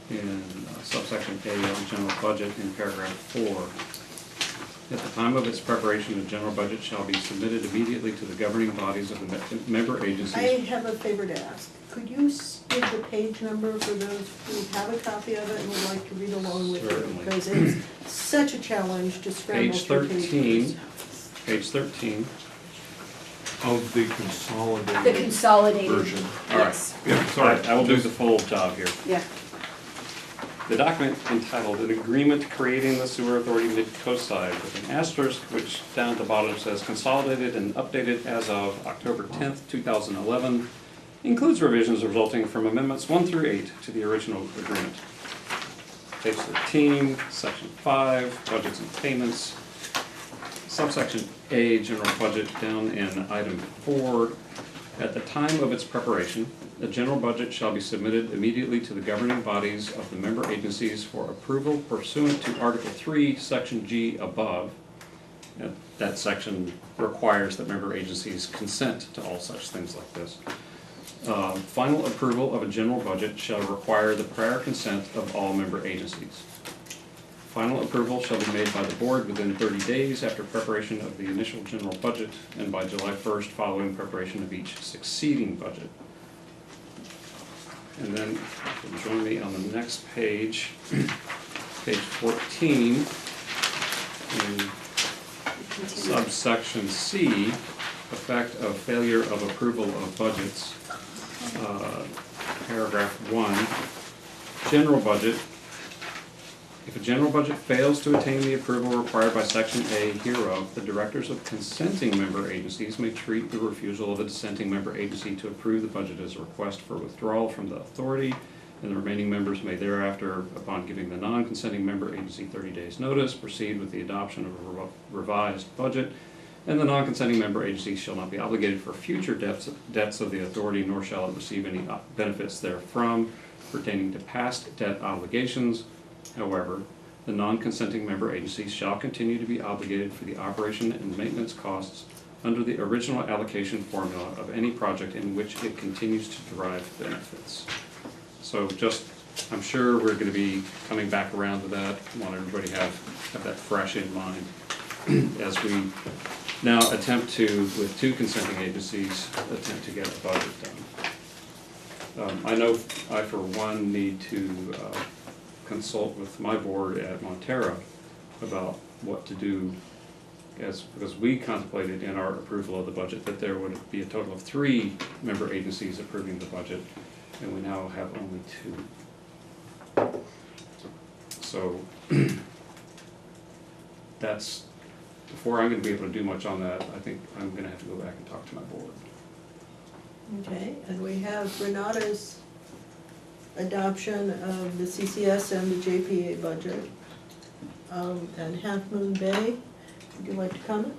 in subsection A on general budget in paragraph 4, at the time of its preparation, the general budget shall be submitted immediately to the governing bodies of the member agencies. I have a favor to ask. Could you give the page number for those who have a copy of it and would like to read along with it? Certainly. Because it's such a challenge to scramble through pages. Page 13. Of the consolidated. The consolidated. Version. Yes. Yeah, sorry. I will do the full job here. Yeah. The document entitled An Agreement Creating the Sewer Authority Midcoast Side with an asterisk which down at the bottom says consolidated and updated as of October 10th, 2011, includes revisions resulting from amendments 1 through 8 to the original agreement. Page 13, section 5, budgets and payments, subsection A, general budget, down in item 4. At the time of its preparation, the general budget shall be submitted immediately to the governing bodies of the member agencies for approval pursuant to Article 3, Section G above. That section requires that member agencies consent to all such things like this. Final approval of a general budget shall require the prior consent of all member agencies. Final approval shall be made by the board within 30 days after preparation of the initial general budget and by July 1st following preparation of each succeeding budget. And then, you can join me on the next page, page 14, in subsection C, effect of failure of approval of budgets, paragraph 1, general budget. If a general budget fails to attain the approval required by section A hereof, the directors of consenting member agencies may treat the refusal of a dissenting member agency to approve the budget as a request for withdrawal from the authority, and the remaining members may thereafter, upon giving the non-consenting member agency 30 days notice, proceed with the adoption of a revised budget, and the non-consenting member agency shall not be obligated for future debts of the authority, nor shall it receive any benefits therefrom pertaining to past debt obligations. However, the non-consenting member agency shall continue to be obligated for the operation and maintenance costs under the original allocation formula of any project in which it continues to derive benefits. So just, I'm sure we're going to be coming back around to that. I want everybody to have that fresh in mind. as we now attempt to, with two consenting agencies, attempt to get a budget done. I know I, for one, need to consult with my board at Montero about what to do, because we contemplated in our approval of the budget that there would be a total of 3 member agencies approving the budget, and we now have only 2. So that's, before I'm gonna be able to do much on that, I think I'm gonna have to go back and talk to my board. Okay, and we have Renata's adoption of the CCS and the JPA budget. And Half Moon Bay, would you like to comment?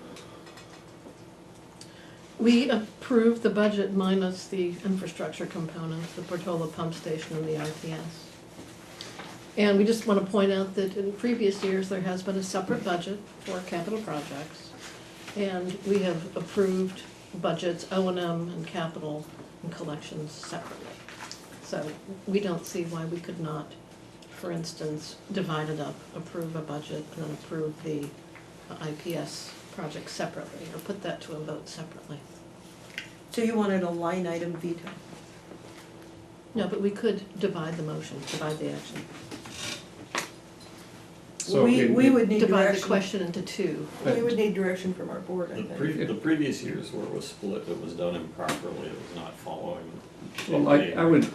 We approved the budget minus the infrastructure components, the Portola pump station and the IPS. And we just want to point out that in previous years, there has been a separate budget for capital projects. And we have approved budgets, O&M and capital and collections separately. So we don't see why we could not, for instance, divide it up, approve a budget and then approve the IPS project separately, or put that to a vote separately. So you wanted a line item veto? No, but we could divide the motion, divide the action. So We would need Divide the direction, question into 2. we would need direction from our board, I think. The previous years where it was split, it was done improperly, it was not following. Well, I would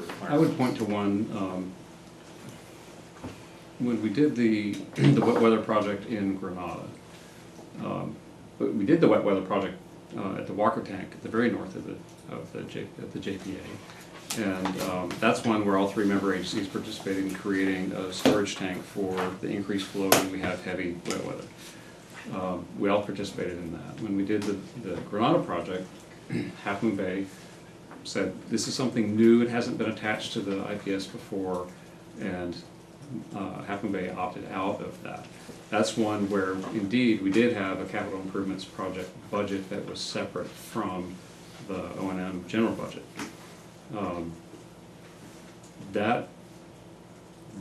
point to one, when we did the wet weather project in Granada. But we did the wet weather project at the Walker Tank at the very north of the JPA. And that's one where all 3 member agencies participated in creating a storage tank for the increased flow when we have heavy wet weather. We all participated in that. When we did the Granada project, Half Moon Bay said, this is something new, it hasn't been attached to the IPS before, and Half Moon Bay opted out of that. That's one where indeed we did have a capital improvements project budget that was separate from the O&M general budget.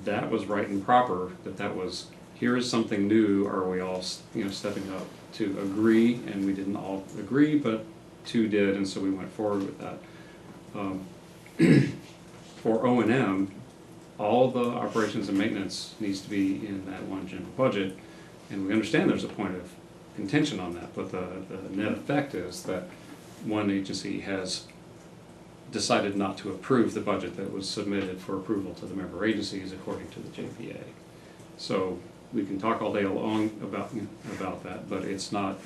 That was right and proper, that was, here is something new, are we all, stepping up to agree, and we didn't all agree, but 2 did, and so we went forward with that. For O&M, all the operations and maintenance needs to be in that one general budget, and we understand there's a point of contention on that, but the net effect is that one agency has decided not to approve the budget that was submitted for approval to the member agencies according to the JPA. So we can talk all day long about that, but it's not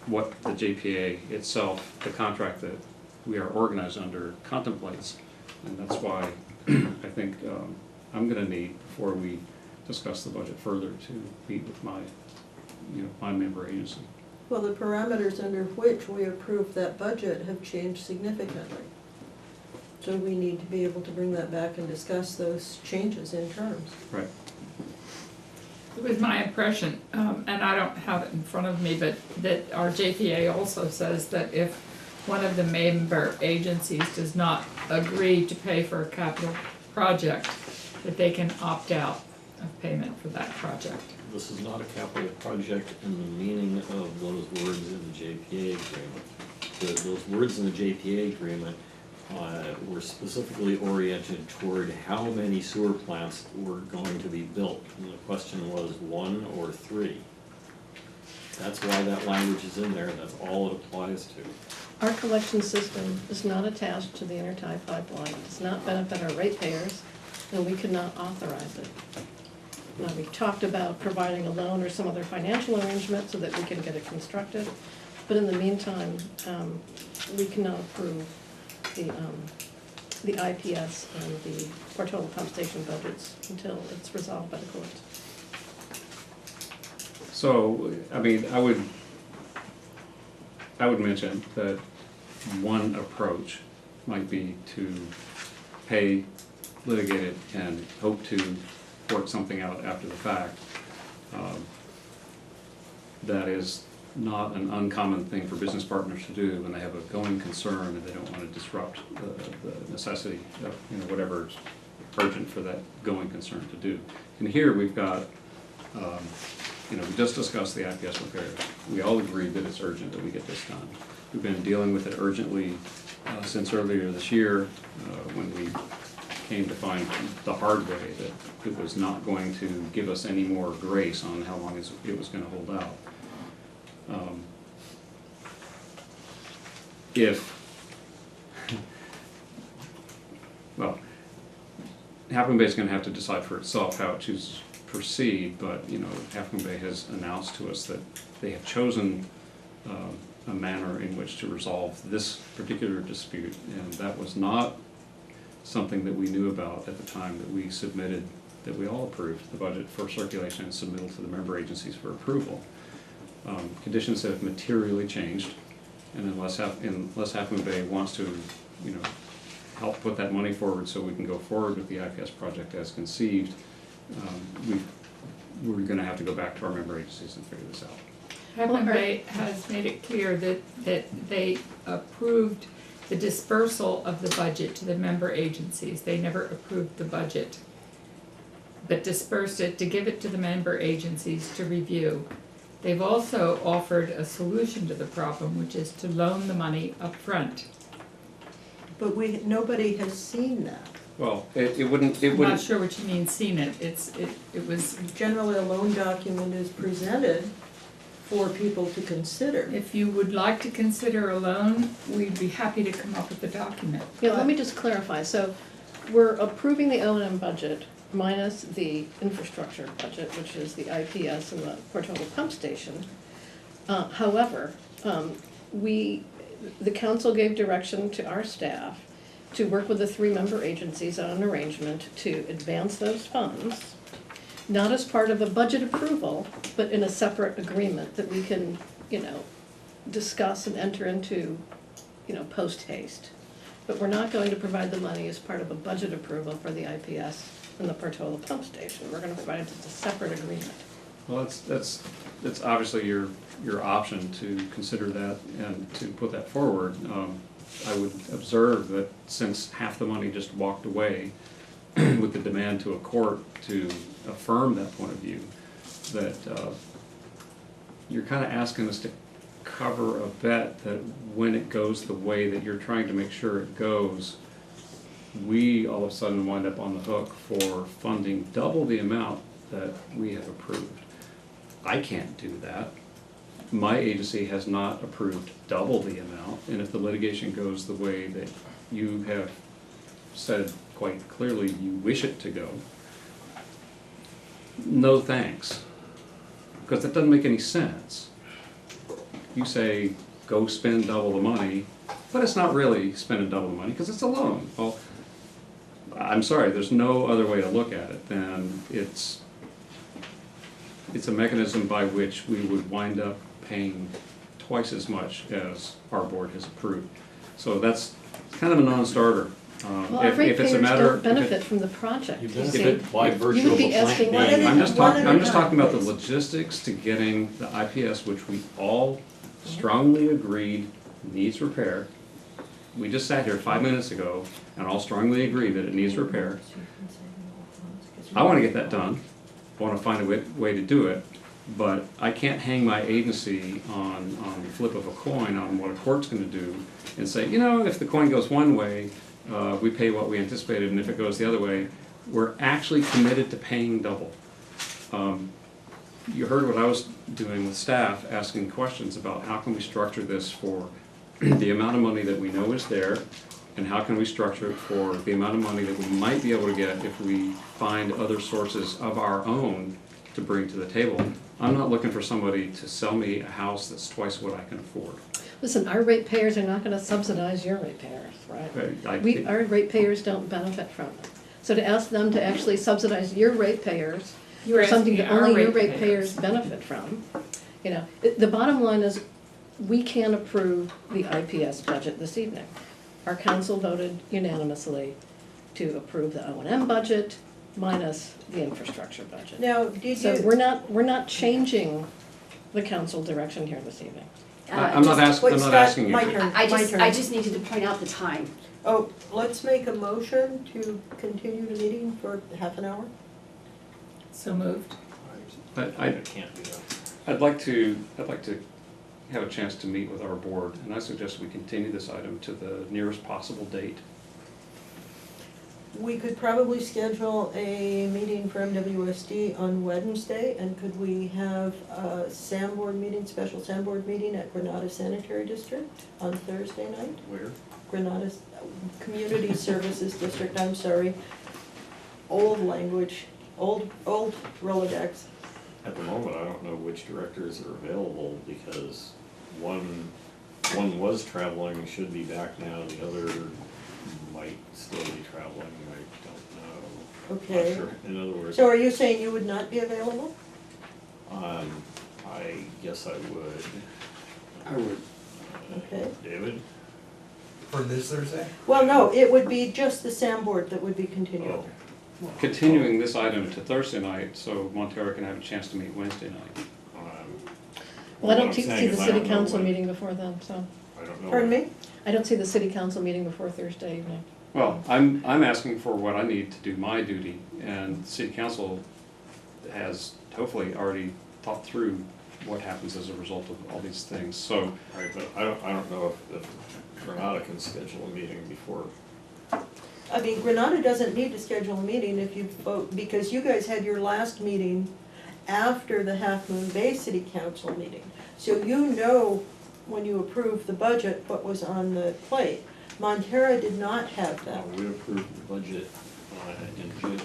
what the JPA itself, the contract that we are organized under, contemplates. And that's why I think I'm gonna need, before we discuss the budget further, to meet with my, my member agency. Well, the parameters under which we approve that budget have changed significantly. So we need to be able to bring that back and discuss those changes in terms. Right. It was my impression, and I don't have it in front of me, but that our JPA also says that if one of the member agencies does not agree to pay for a capital project, that they can opt out of payment for that project. This is not a capital project in the meaning of those words in the JPA agreement. Those words in the JPA agreement were specifically oriented toward how many sewer plants were going to be built. And the question was 1 or 3. That's why that language is in there, that's all it applies to. Our collection system is not attached to the intertie pipeline. It does not benefit our ratepayers, and we could not authorize it. Now, we've talked about providing a loan or some other financial arrangement so that we can get it constructed, but in the meantime, we cannot approve the IPS and the Portola pump station budgets until it's resolved by the courts. So, I mean, I would mention that one approach might be to pay, litigate it, and hope to work something out after the fact. That is not an uncommon thing for business partners to do when they have a going concern and they don't want to disrupt the necessity of, whatever's urgent for that going concern to do. And here we've got you know, we just discussed the IPS repair. We all agreed that it's urgent that we get this done. We've been dealing with it urgently since earlier this year, when we came to find the hard way that it was not going to give us any more grace on how long it was gonna hold out. Well, Half Moon Bay is gonna have to decide for itself how it chooses to proceed, but, you know, Half Moon Bay has announced to us that they have chosen a manner in which to resolve this particular dispute, and that was not something that we knew about at the time that we submitted, that we all approved the budget for circulation and submittal to the member agencies for approval. Conditions have materially changed, and unless Half Moon Bay wants to, you know, help put that money forward so we can go forward with the IPS project as conceived, we're gonna have to go back to our member agencies and figure this out. Half Moon Bay has made it clear that they approved the dispersal of the budget to the member agencies. They never approved the budget, but dispersed it to give it to the member agencies to review. They've also offered a solution to the problem, which is to loan the money up front. But nobody has seen that. Well, it wouldn't, I'm not sure what you mean, seen it. It was, Generally, a loan document is presented for people to consider. if you would like to consider a loan, we'd be happy to come up with a document. Yeah, let me just clarify, so we're approving the O&M budget minus the infrastructure budget, which is the IPS and the Portola pump station. However, the council gave direction to our staff to work with the 3 member agencies on an arrangement to advance those funds, not as part of a budget approval, but in a separate agreement that we can, you know, discuss and enter into, you know, post haste. But we're not going to provide the money as part of a budget approval for the IPS and the Portola pump station. We're gonna provide it as a separate agreement. well, that's obviously your option to consider that and to put that forward. I would observe that since half the money just walked away with the demand to a court to affirm that point of view, that you're kind of asking us to cover a bet that when it goes the way that you're trying to make sure it goes, we all of a sudden wind up on the hook for funding double the amount that we have approved. I can't do that. My agency has not approved double the amount, and if the litigation goes the way that you have said quite clearly you wish it to go, no thanks, because that doesn't make any sense. You say, go spend double the money, but it's not really spending double the money, because it's a loan. Well, I'm sorry, there's no other way to look at it than it's a mechanism by which we would wind up paying twice as much as our board has approved. So that's kind of a non-starter. Well, our If it's a ratepayers matter, don't benefit from the project, You you benefit see. it- by if- virtue you would of be a asking plan. one at a I'm just One talking, at a I'm just time, talking about the please. logistics to getting the IPS, which we all strongly agreed needs repair. We just sat here 5 minutes ago and all strongly agreed that it needs repair. I wanna get that done, I wanna find a way to do it, but I can't hang my agency on the flip of a coin on what a court's gonna do and say, you know, if the coin goes one way, we pay what we anticipated, and if it goes the other way, we're actually committed to paying double. You heard what I was doing with staff, asking questions about how can we structure this for the amount of money that we know is there, and how can we structure it for the amount of money that we might be able to get if we find other sources of our own to bring to the table. I'm not looking for somebody to sell me a house that's twice what I can afford. Listen, our ratepayers are not gonna subsidize your ratepayers, right? Our ratepayers don't benefit from it. So to ask them to actually subsidize your ratepayers You're for something asking that our only your ratepayers. ratepayers benefit from, you know, the bottom line is, we can't approve the IPS budget this evening. Our council voted unanimously to approve the O&M budget minus the infrastructure budget. Now, did So you, we're not changing the council direction here this evening. I'm not Just- wait, I'm not Scott, asking you. my turn, I my just, turn. I just needed to point out the time. Oh, let's make a motion to continue the meeting for half an hour. So moved. But I can't do that. I'd like to have a chance to meet with our board, and I suggest we continue this item to the nearest possible date. We could probably schedule a meeting for MWSD on Wednesday, and could we have a SAM board meeting, special SAM board meeting at Granada Sanitary District on Thursday night? Where? Granada Community Services District, I'm sorry. Old language, old Rolodex. At the moment, I don't know which directors are available because one was traveling, should be back now, the other might still be traveling, I don't know. Okay. Not sure. In other words, So are you saying you would not be available? I guess I would. I would. Okay. David? For this Thursday? Well, no, it would be just the SAM board that would be continued. Oh, Continuing this item to Thursday night, so Montero can have a chance to meet Wednesday night. Oh. Well, I what don't I'm see saying is the I city don't know council when- meeting before then, so. I don't know. Pardon me? I don't see the city council meeting before Thursday evening. Well, I'm asking for what I need to do my duty, and the city council has hopefully already thought through what happens as a result of all these things, so. Right, but I don't know if Granada can schedule a meeting before. I mean, Granada doesn't need to schedule a meeting if you vote, because you guys had your last meeting after the Half Moon Bay City Council meeting. So you know, when you approved the budget, what was on the plate. Montero did not have that. We approved the budget in June.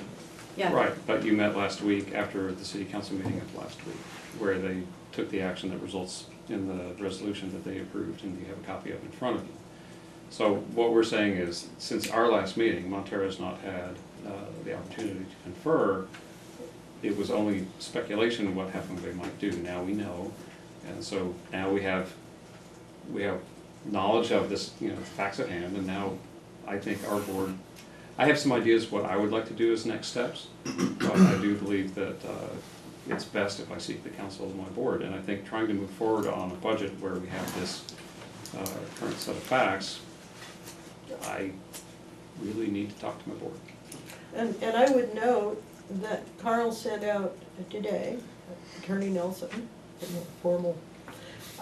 Yeah. Right, but you met last week after the city council meeting of last week, where they took the action that results in the resolution that they approved, and you have a copy of in front of you. So what we're saying is, since our last meeting, Montero has not had the opportunity to confer. It was only speculation of what Half Moon Bay might do. Now we know, and so now we have knowledge of this, you know, facts at hand, and now I think our board, I have some ideas what I would like to do as next steps, but I do believe that it's best if I seek the counsel of my board, and I think trying to move forward on a budget where we have this current set of facts, I really need to talk to my board. And I would note that Carl sent out today, Attorney Nelson, formal,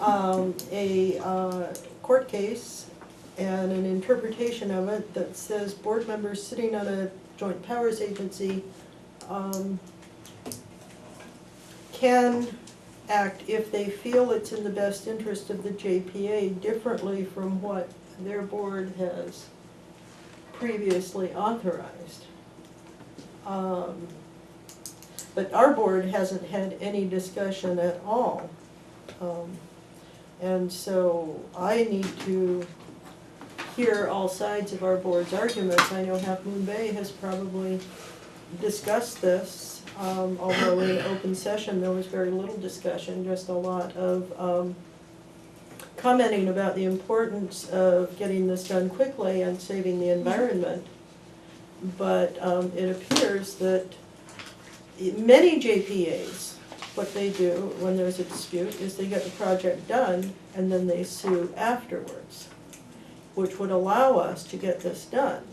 a court case and an interpretation of it that says board members sitting on a joint powers agency can act if they feel it's in the best interest of the JPA differently from what their board has previously authorized. But our board hasn't had any discussion at all. And so I need to hear all sides of our board's arguments. I know Half Moon Bay has probably discussed this, although in open session there was very little discussion, just a lot of commenting about the importance of getting this done quickly and saving the environment. But it appears that many JPAs, what they do when there's a dispute is they get the project done and then they sue afterwards, which would allow us to get this done.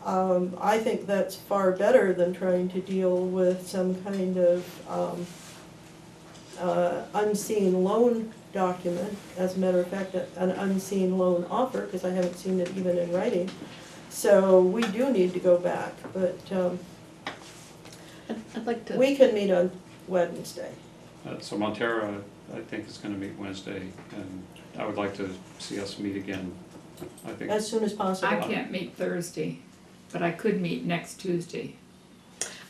I think that's far better than trying to deal with some kind of unseen loan document. As a matter of fact, an unseen loan offer, because I haven't seen it even in writing. So we do need to go back, but I'd like to. we can meet on Wednesday. So Montero, I think, is going to meet Wednesday, and I would like to see us meet again, I think. As soon as possible. I can't meet Thursday, but I could meet next Tuesday.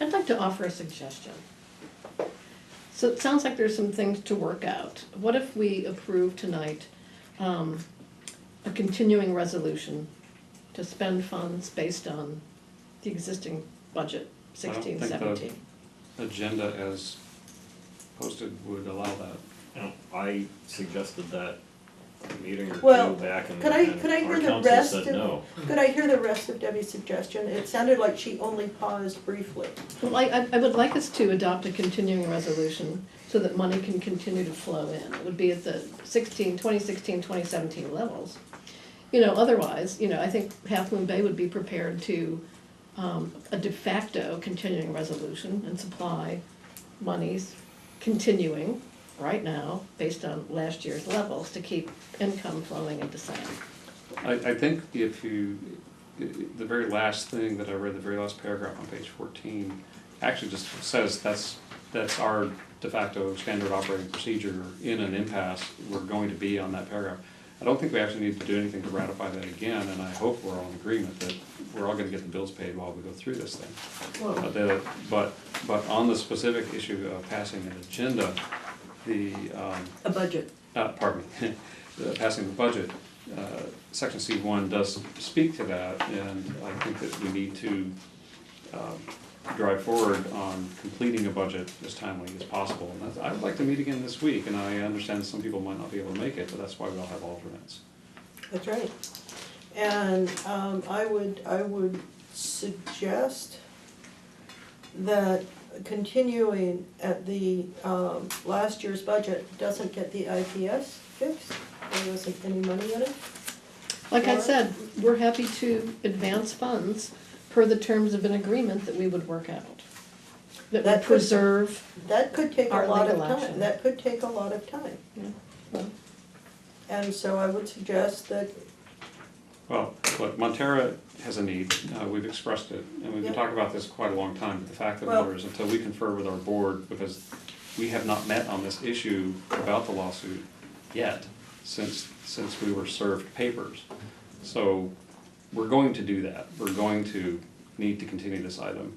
I'd like to offer a suggestion. So it sounds like there's some things to work out. What if we approve tonight a continuing resolution to spend funds based on the existing budget, 16, 17? Agenda as posted would allow that. You know, I suggested that a meeting or Well, two back and could I hear our the council rest said of- no. Could I hear the rest of Debbie's suggestion? It sounded like she only paused briefly. Well, I would like us to adopt a continuing resolution so that money can continue to flow in. It would be at the 2016, 2017 levels. You know, otherwise, you know, I think Half Moon Bay would be prepared to a de facto continuing resolution and supply monies continuing right now, based on last year's levels, to keep income flowing into SAM. I think if you, the very last thing that I read, the very last paragraph on page 14, actually just says that's our de facto standard operating procedure in an impasse. We're going to be on that paragraph. I don't think we actually need to do anything to ratify that again, and I hope we're all in agreement that we're all gonna get the bills paid while we go through this thing. Well, But on the specific issue of passing an agenda, a budget. pardon me, passing the budget, section C1 does speak to that, and I think that we need to drive forward on completing a budget as timely as possible. And I would like to meet again this week, and I understand some people might not be able to make it, but that's why we all have alternates. That's right. And I would suggest that continuing at the last year's budget doesn't get the IPS fixed. There wasn't any money in it. Like I Or- said, we're happy to advance funds per the terms of an agreement that we would work out. That That would could- preserve, That could take a Our lot of legal time. action. That could take a lot of time. well, And so I would suggest that, Well, look, Montera has a need, we've expressed it, and we've been Yeah. talking about this quite a long time, but the fact of the Well- matter is, until we confer with our board, because we have not met on this issue about the lawsuit yet, since we were served papers. So, we're going to do that, we're going to need to continue this item.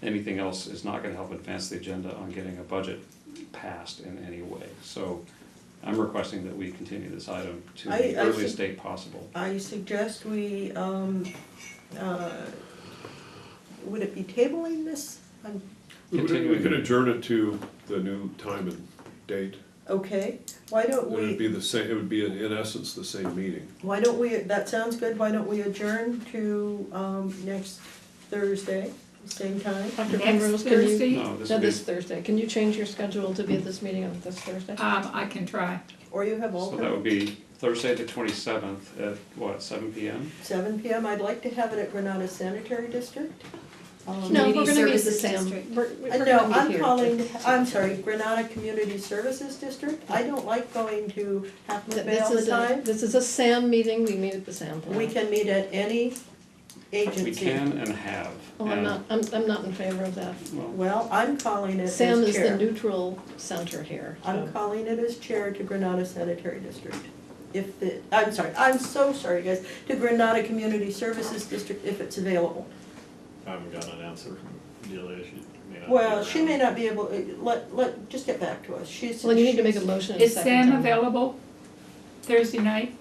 Anything else is not gonna help advance the agenda on getting a budget passed in any way. So, I'm requesting that we continue this item to the I earliest think- date possible. I suggest we, would it be tabling this? We Continuing. could adjourn it to the new time and date. Okay, why don't It would be we, the same, it would be in essence the same meeting. that sounds good, why don't we adjourn to next Thursday, same time? Dr. Next Penrose, can you? Thursday? No, this No, would be, this Thursday. Can you change your schedule to be at this meeting on this Thursday? I can try. Or you have so that would alternate, be Thursday the 27th at what, 7 PM? 7 PM, I'd like to have it at Granada Sanitary District. No, we're Community gonna meet the Services SAM. District. We're No, gonna meet I'm here. calling, I'm sorry, Granada Community Services District. I don't like going to Half Moon Bay all the time. This is a SAM meeting, we meet at the SAM plant. We can meet at any agency. We can and have. Oh, I'm not in favor of that. Well, Well, I'm calling it as SAM is the chair. neutral center here. I'm so. calling it as chair to Granada Sanitary District. If the, I'm sorry, I'm so sorry, guys, to Granada Community Services District if it's available. I haven't got an answer from Delia, she may not be Well, she around. may not be able, just get back to us. She's. Well, you need to make a she's- motion in a Is second Sam time. available Thursday night?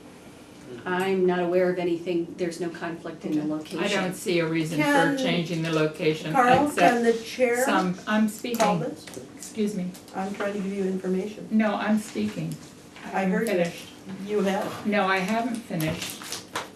I'm not aware of anything, there's no conflict in the location. I don't see a reason for Can- changing the location, Carl, can except the chair some, I'm call speaking, this? excuse me. I'm trying to give you information. No, I'm speaking. I heard you. Finished. You have. No, I haven't finished.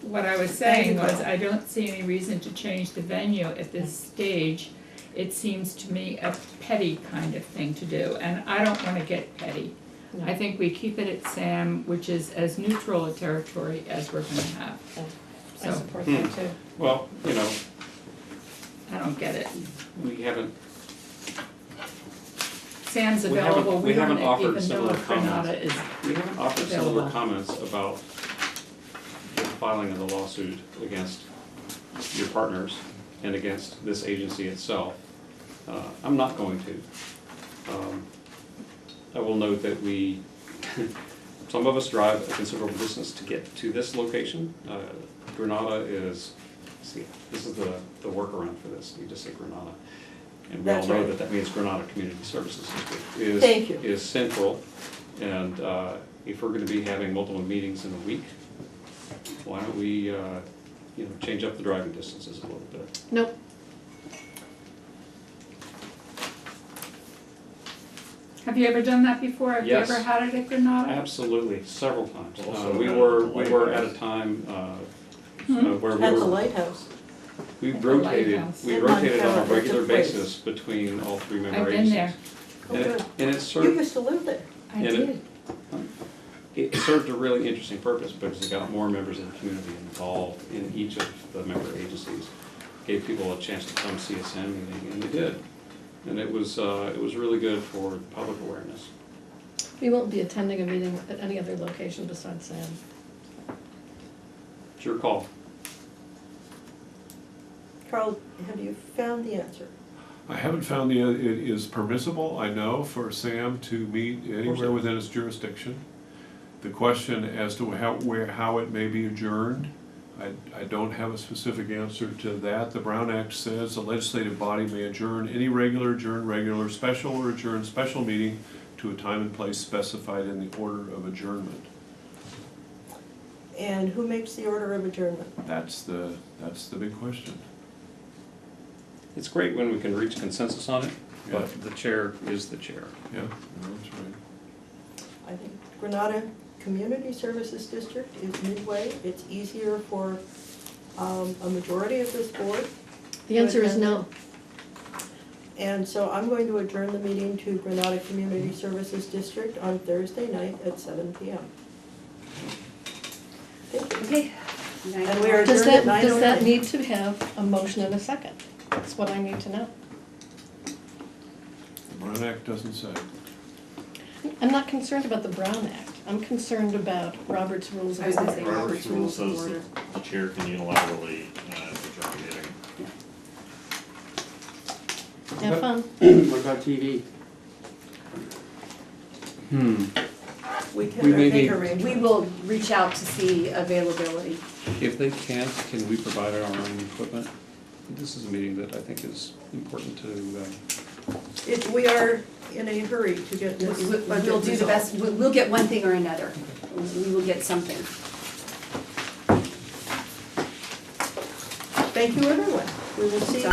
What I was Thank you, saying was, Carl. I don't see any reason to change the venue at this stage. It seems to me a petty kind of thing to do, and I don't wanna get petty. No. I think we keep it at SAM, which is as neutral a territory as we're gonna have. I So, support that too. well, you know, I don't get it. we haven't, Sam's We haven't- available, we we don't haven't offered even know similar if Granada comments. is, we haven't offered similar Available. comments about the filing of the lawsuit against your partners and against this agency itself. I'm not going to. I will note that we, some of us drive a considerable distance to get to this location. Granada is, see, this is the workaround for this, you just say Granada. And we all That's know right. that that means Granada Community Services District Thank you. is central. And if we're gonna be having multiple meetings in a week, why don't we, change up the driving distances a little bit? Nope, have you ever done that before? Have you Yes. ever had it at Granada? Absolutely, several times. Also We at were the at a lighthouse. time Hmm? where At we the were, lighthouse. we At the rotated, lighthouse. we In rotated on a Montana, regular that's a place. basis between all three member I've been agencies. there, Oh, And good. it- and it You served, used to live there. I And it- did. it served a really interesting purpose because it got more members of the community involved in each of the member agencies. Gave people a chance to come see a SAM meeting, and they did. And it was really good for public awareness. We won't be attending a meeting at any other location besides Sam. It's your call. Carl, have you found the answer? I haven't found it is permissible, I know, for Sam to meet anywhere within its jurisdiction. The question as to how it may be adjourned, I don't have a specific answer to that. The Brown Act says the legislative body may adjourn any regular, special, or adjourn special meeting to a time and place specified in the order of adjournment. And who makes the order of adjournment? That's the big question. It's great when we can reach consensus on it, Yeah. but the chair is the chair. Yeah, no, that's right. I think Granada Community Services District is midway. It's easier for a majority of this board. The answer is no. And so I'm going to adjourn the meeting to Granada Community Services District on Thursday night at 7 p.m. Thank you. Okay. And we are Does adjourned that, at does that 9:09. need to have a motion and a second? That's what I need to know. The Brown Act doesn't say. I'm not concerned about the Brown Act. I'm concerned about Robert's Rules I of was gonna Order. say Robert's Rules of says Order. that the chair can unilaterally adjourn a meeting. Have fun. What about TV? We We can may make be- arrangements. We will reach out to see availability. If they can't, can we provide our own equipment? This is a meeting that I think is important to, We are in a hurry to get this budget We'll do the resolved. best, we'll get one thing or another. We will get something. Thank you, everyone. We will see you.